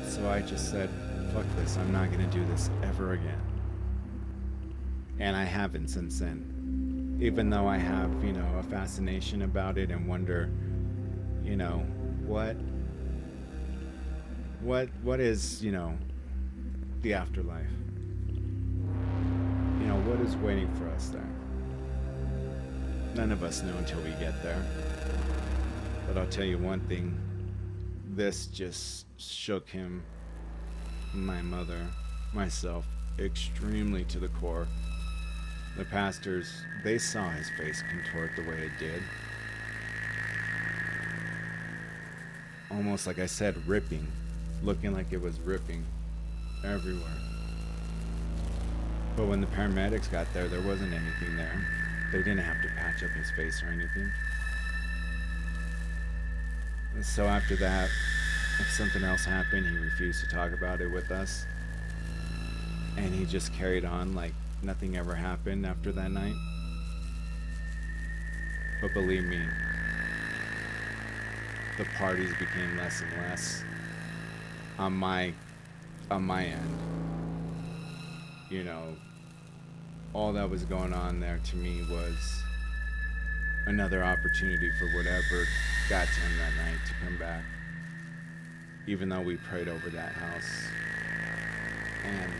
So I just said, fuck this. I'm not going to do this ever again. And I haven't since then. Even though I have, a fascination about it, and wonder, what is, the afterlife? What is waiting for us there? None of us know until we get there. But I'll tell you one thing, this just shook him, my mother, myself, extremely to the core. The pastors, they saw his face contort the way it did. Almost, like I said, ripping, looking like it was ripping everywhere. But when the paramedics got there, there wasn't anything there. They didn't have to patch up his face or anything. And so after that, if something else happened, he refused to talk about it with us. and he just carried on like nothing ever happened after that night. But believe me, the parties became less and less on my end. You know, all that was going on there to me was another opportunity for whatever got to him that night to come back. Even though we prayed over that house. And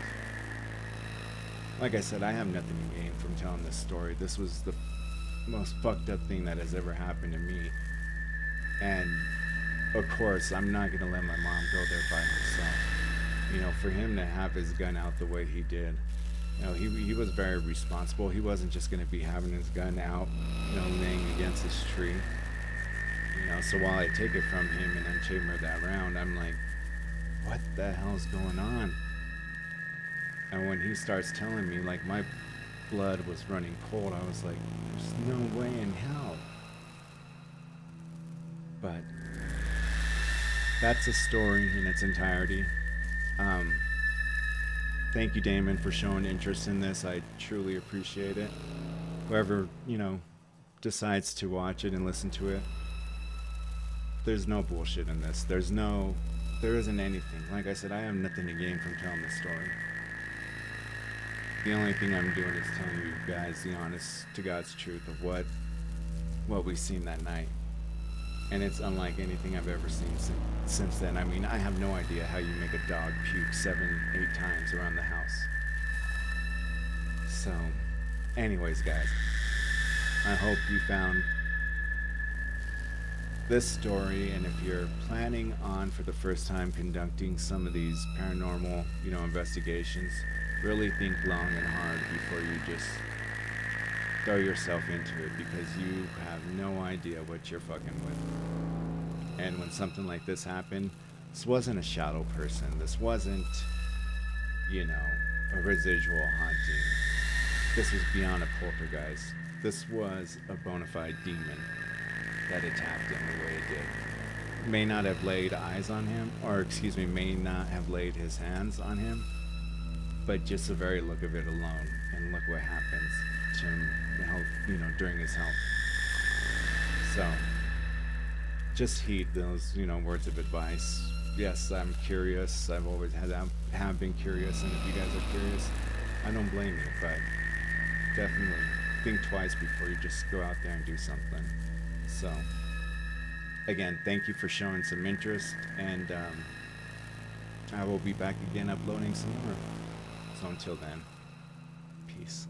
like I said, I have nothing to gain from telling this story. This was the most fucked up thing that has ever happened to me. And of course, I'm not gonna let my mom go there by herself. You know, for him to have his gun out the way he did, you know, he was very responsible. He wasn't just gonna be having his gun out, you know, laying against his tree. You know, so while I take it from him and unchamber that round, I'm like, what the hell's going on? And when he starts telling me, like, my blood was running cold, I was like, there's no way in hell. But that's a story in its entirety. Um, Thank you, Damon, for showing interest in this. I truly appreciate it. Whoever, you know, decides to watch it and listen to it, there's no bullshit in this. There isn't anything. Like I said, I have nothing to gain from telling this story. The only thing I'm doing is telling you guys the honest to God's truth of what we seen that night. And it's unlike anything I've ever seen since then. I mean, I have no idea how you make a dog puke 7, 8 times around the house. So, anyways, guys, I hope you found this story, and if you're planning on for the first time conducting some of these paranormal, you know, investigations, really think long and hard before you just throw yourself into it, because you have no idea what you're fucking with. And when something like this happened, this wasn't a shadow person. This wasn't, you know, a residual haunting. This was beyond a poltergeist. This was a bona fide demon that attacked him the way it did. May not have laid eyes on him, or excuse me, may not have laid his hands on him, but just the very look of it alone, and look what happens to him, you know, during his health. So, just heed those, you know, words of advice. Yes, I'm curious. I've always have been curious, and if you guys are curious, I don't blame you, but definitely think twice before you just go out there and do something. So, again, thank you for showing some interest, and I will be back again uploading some more. So until then, peace.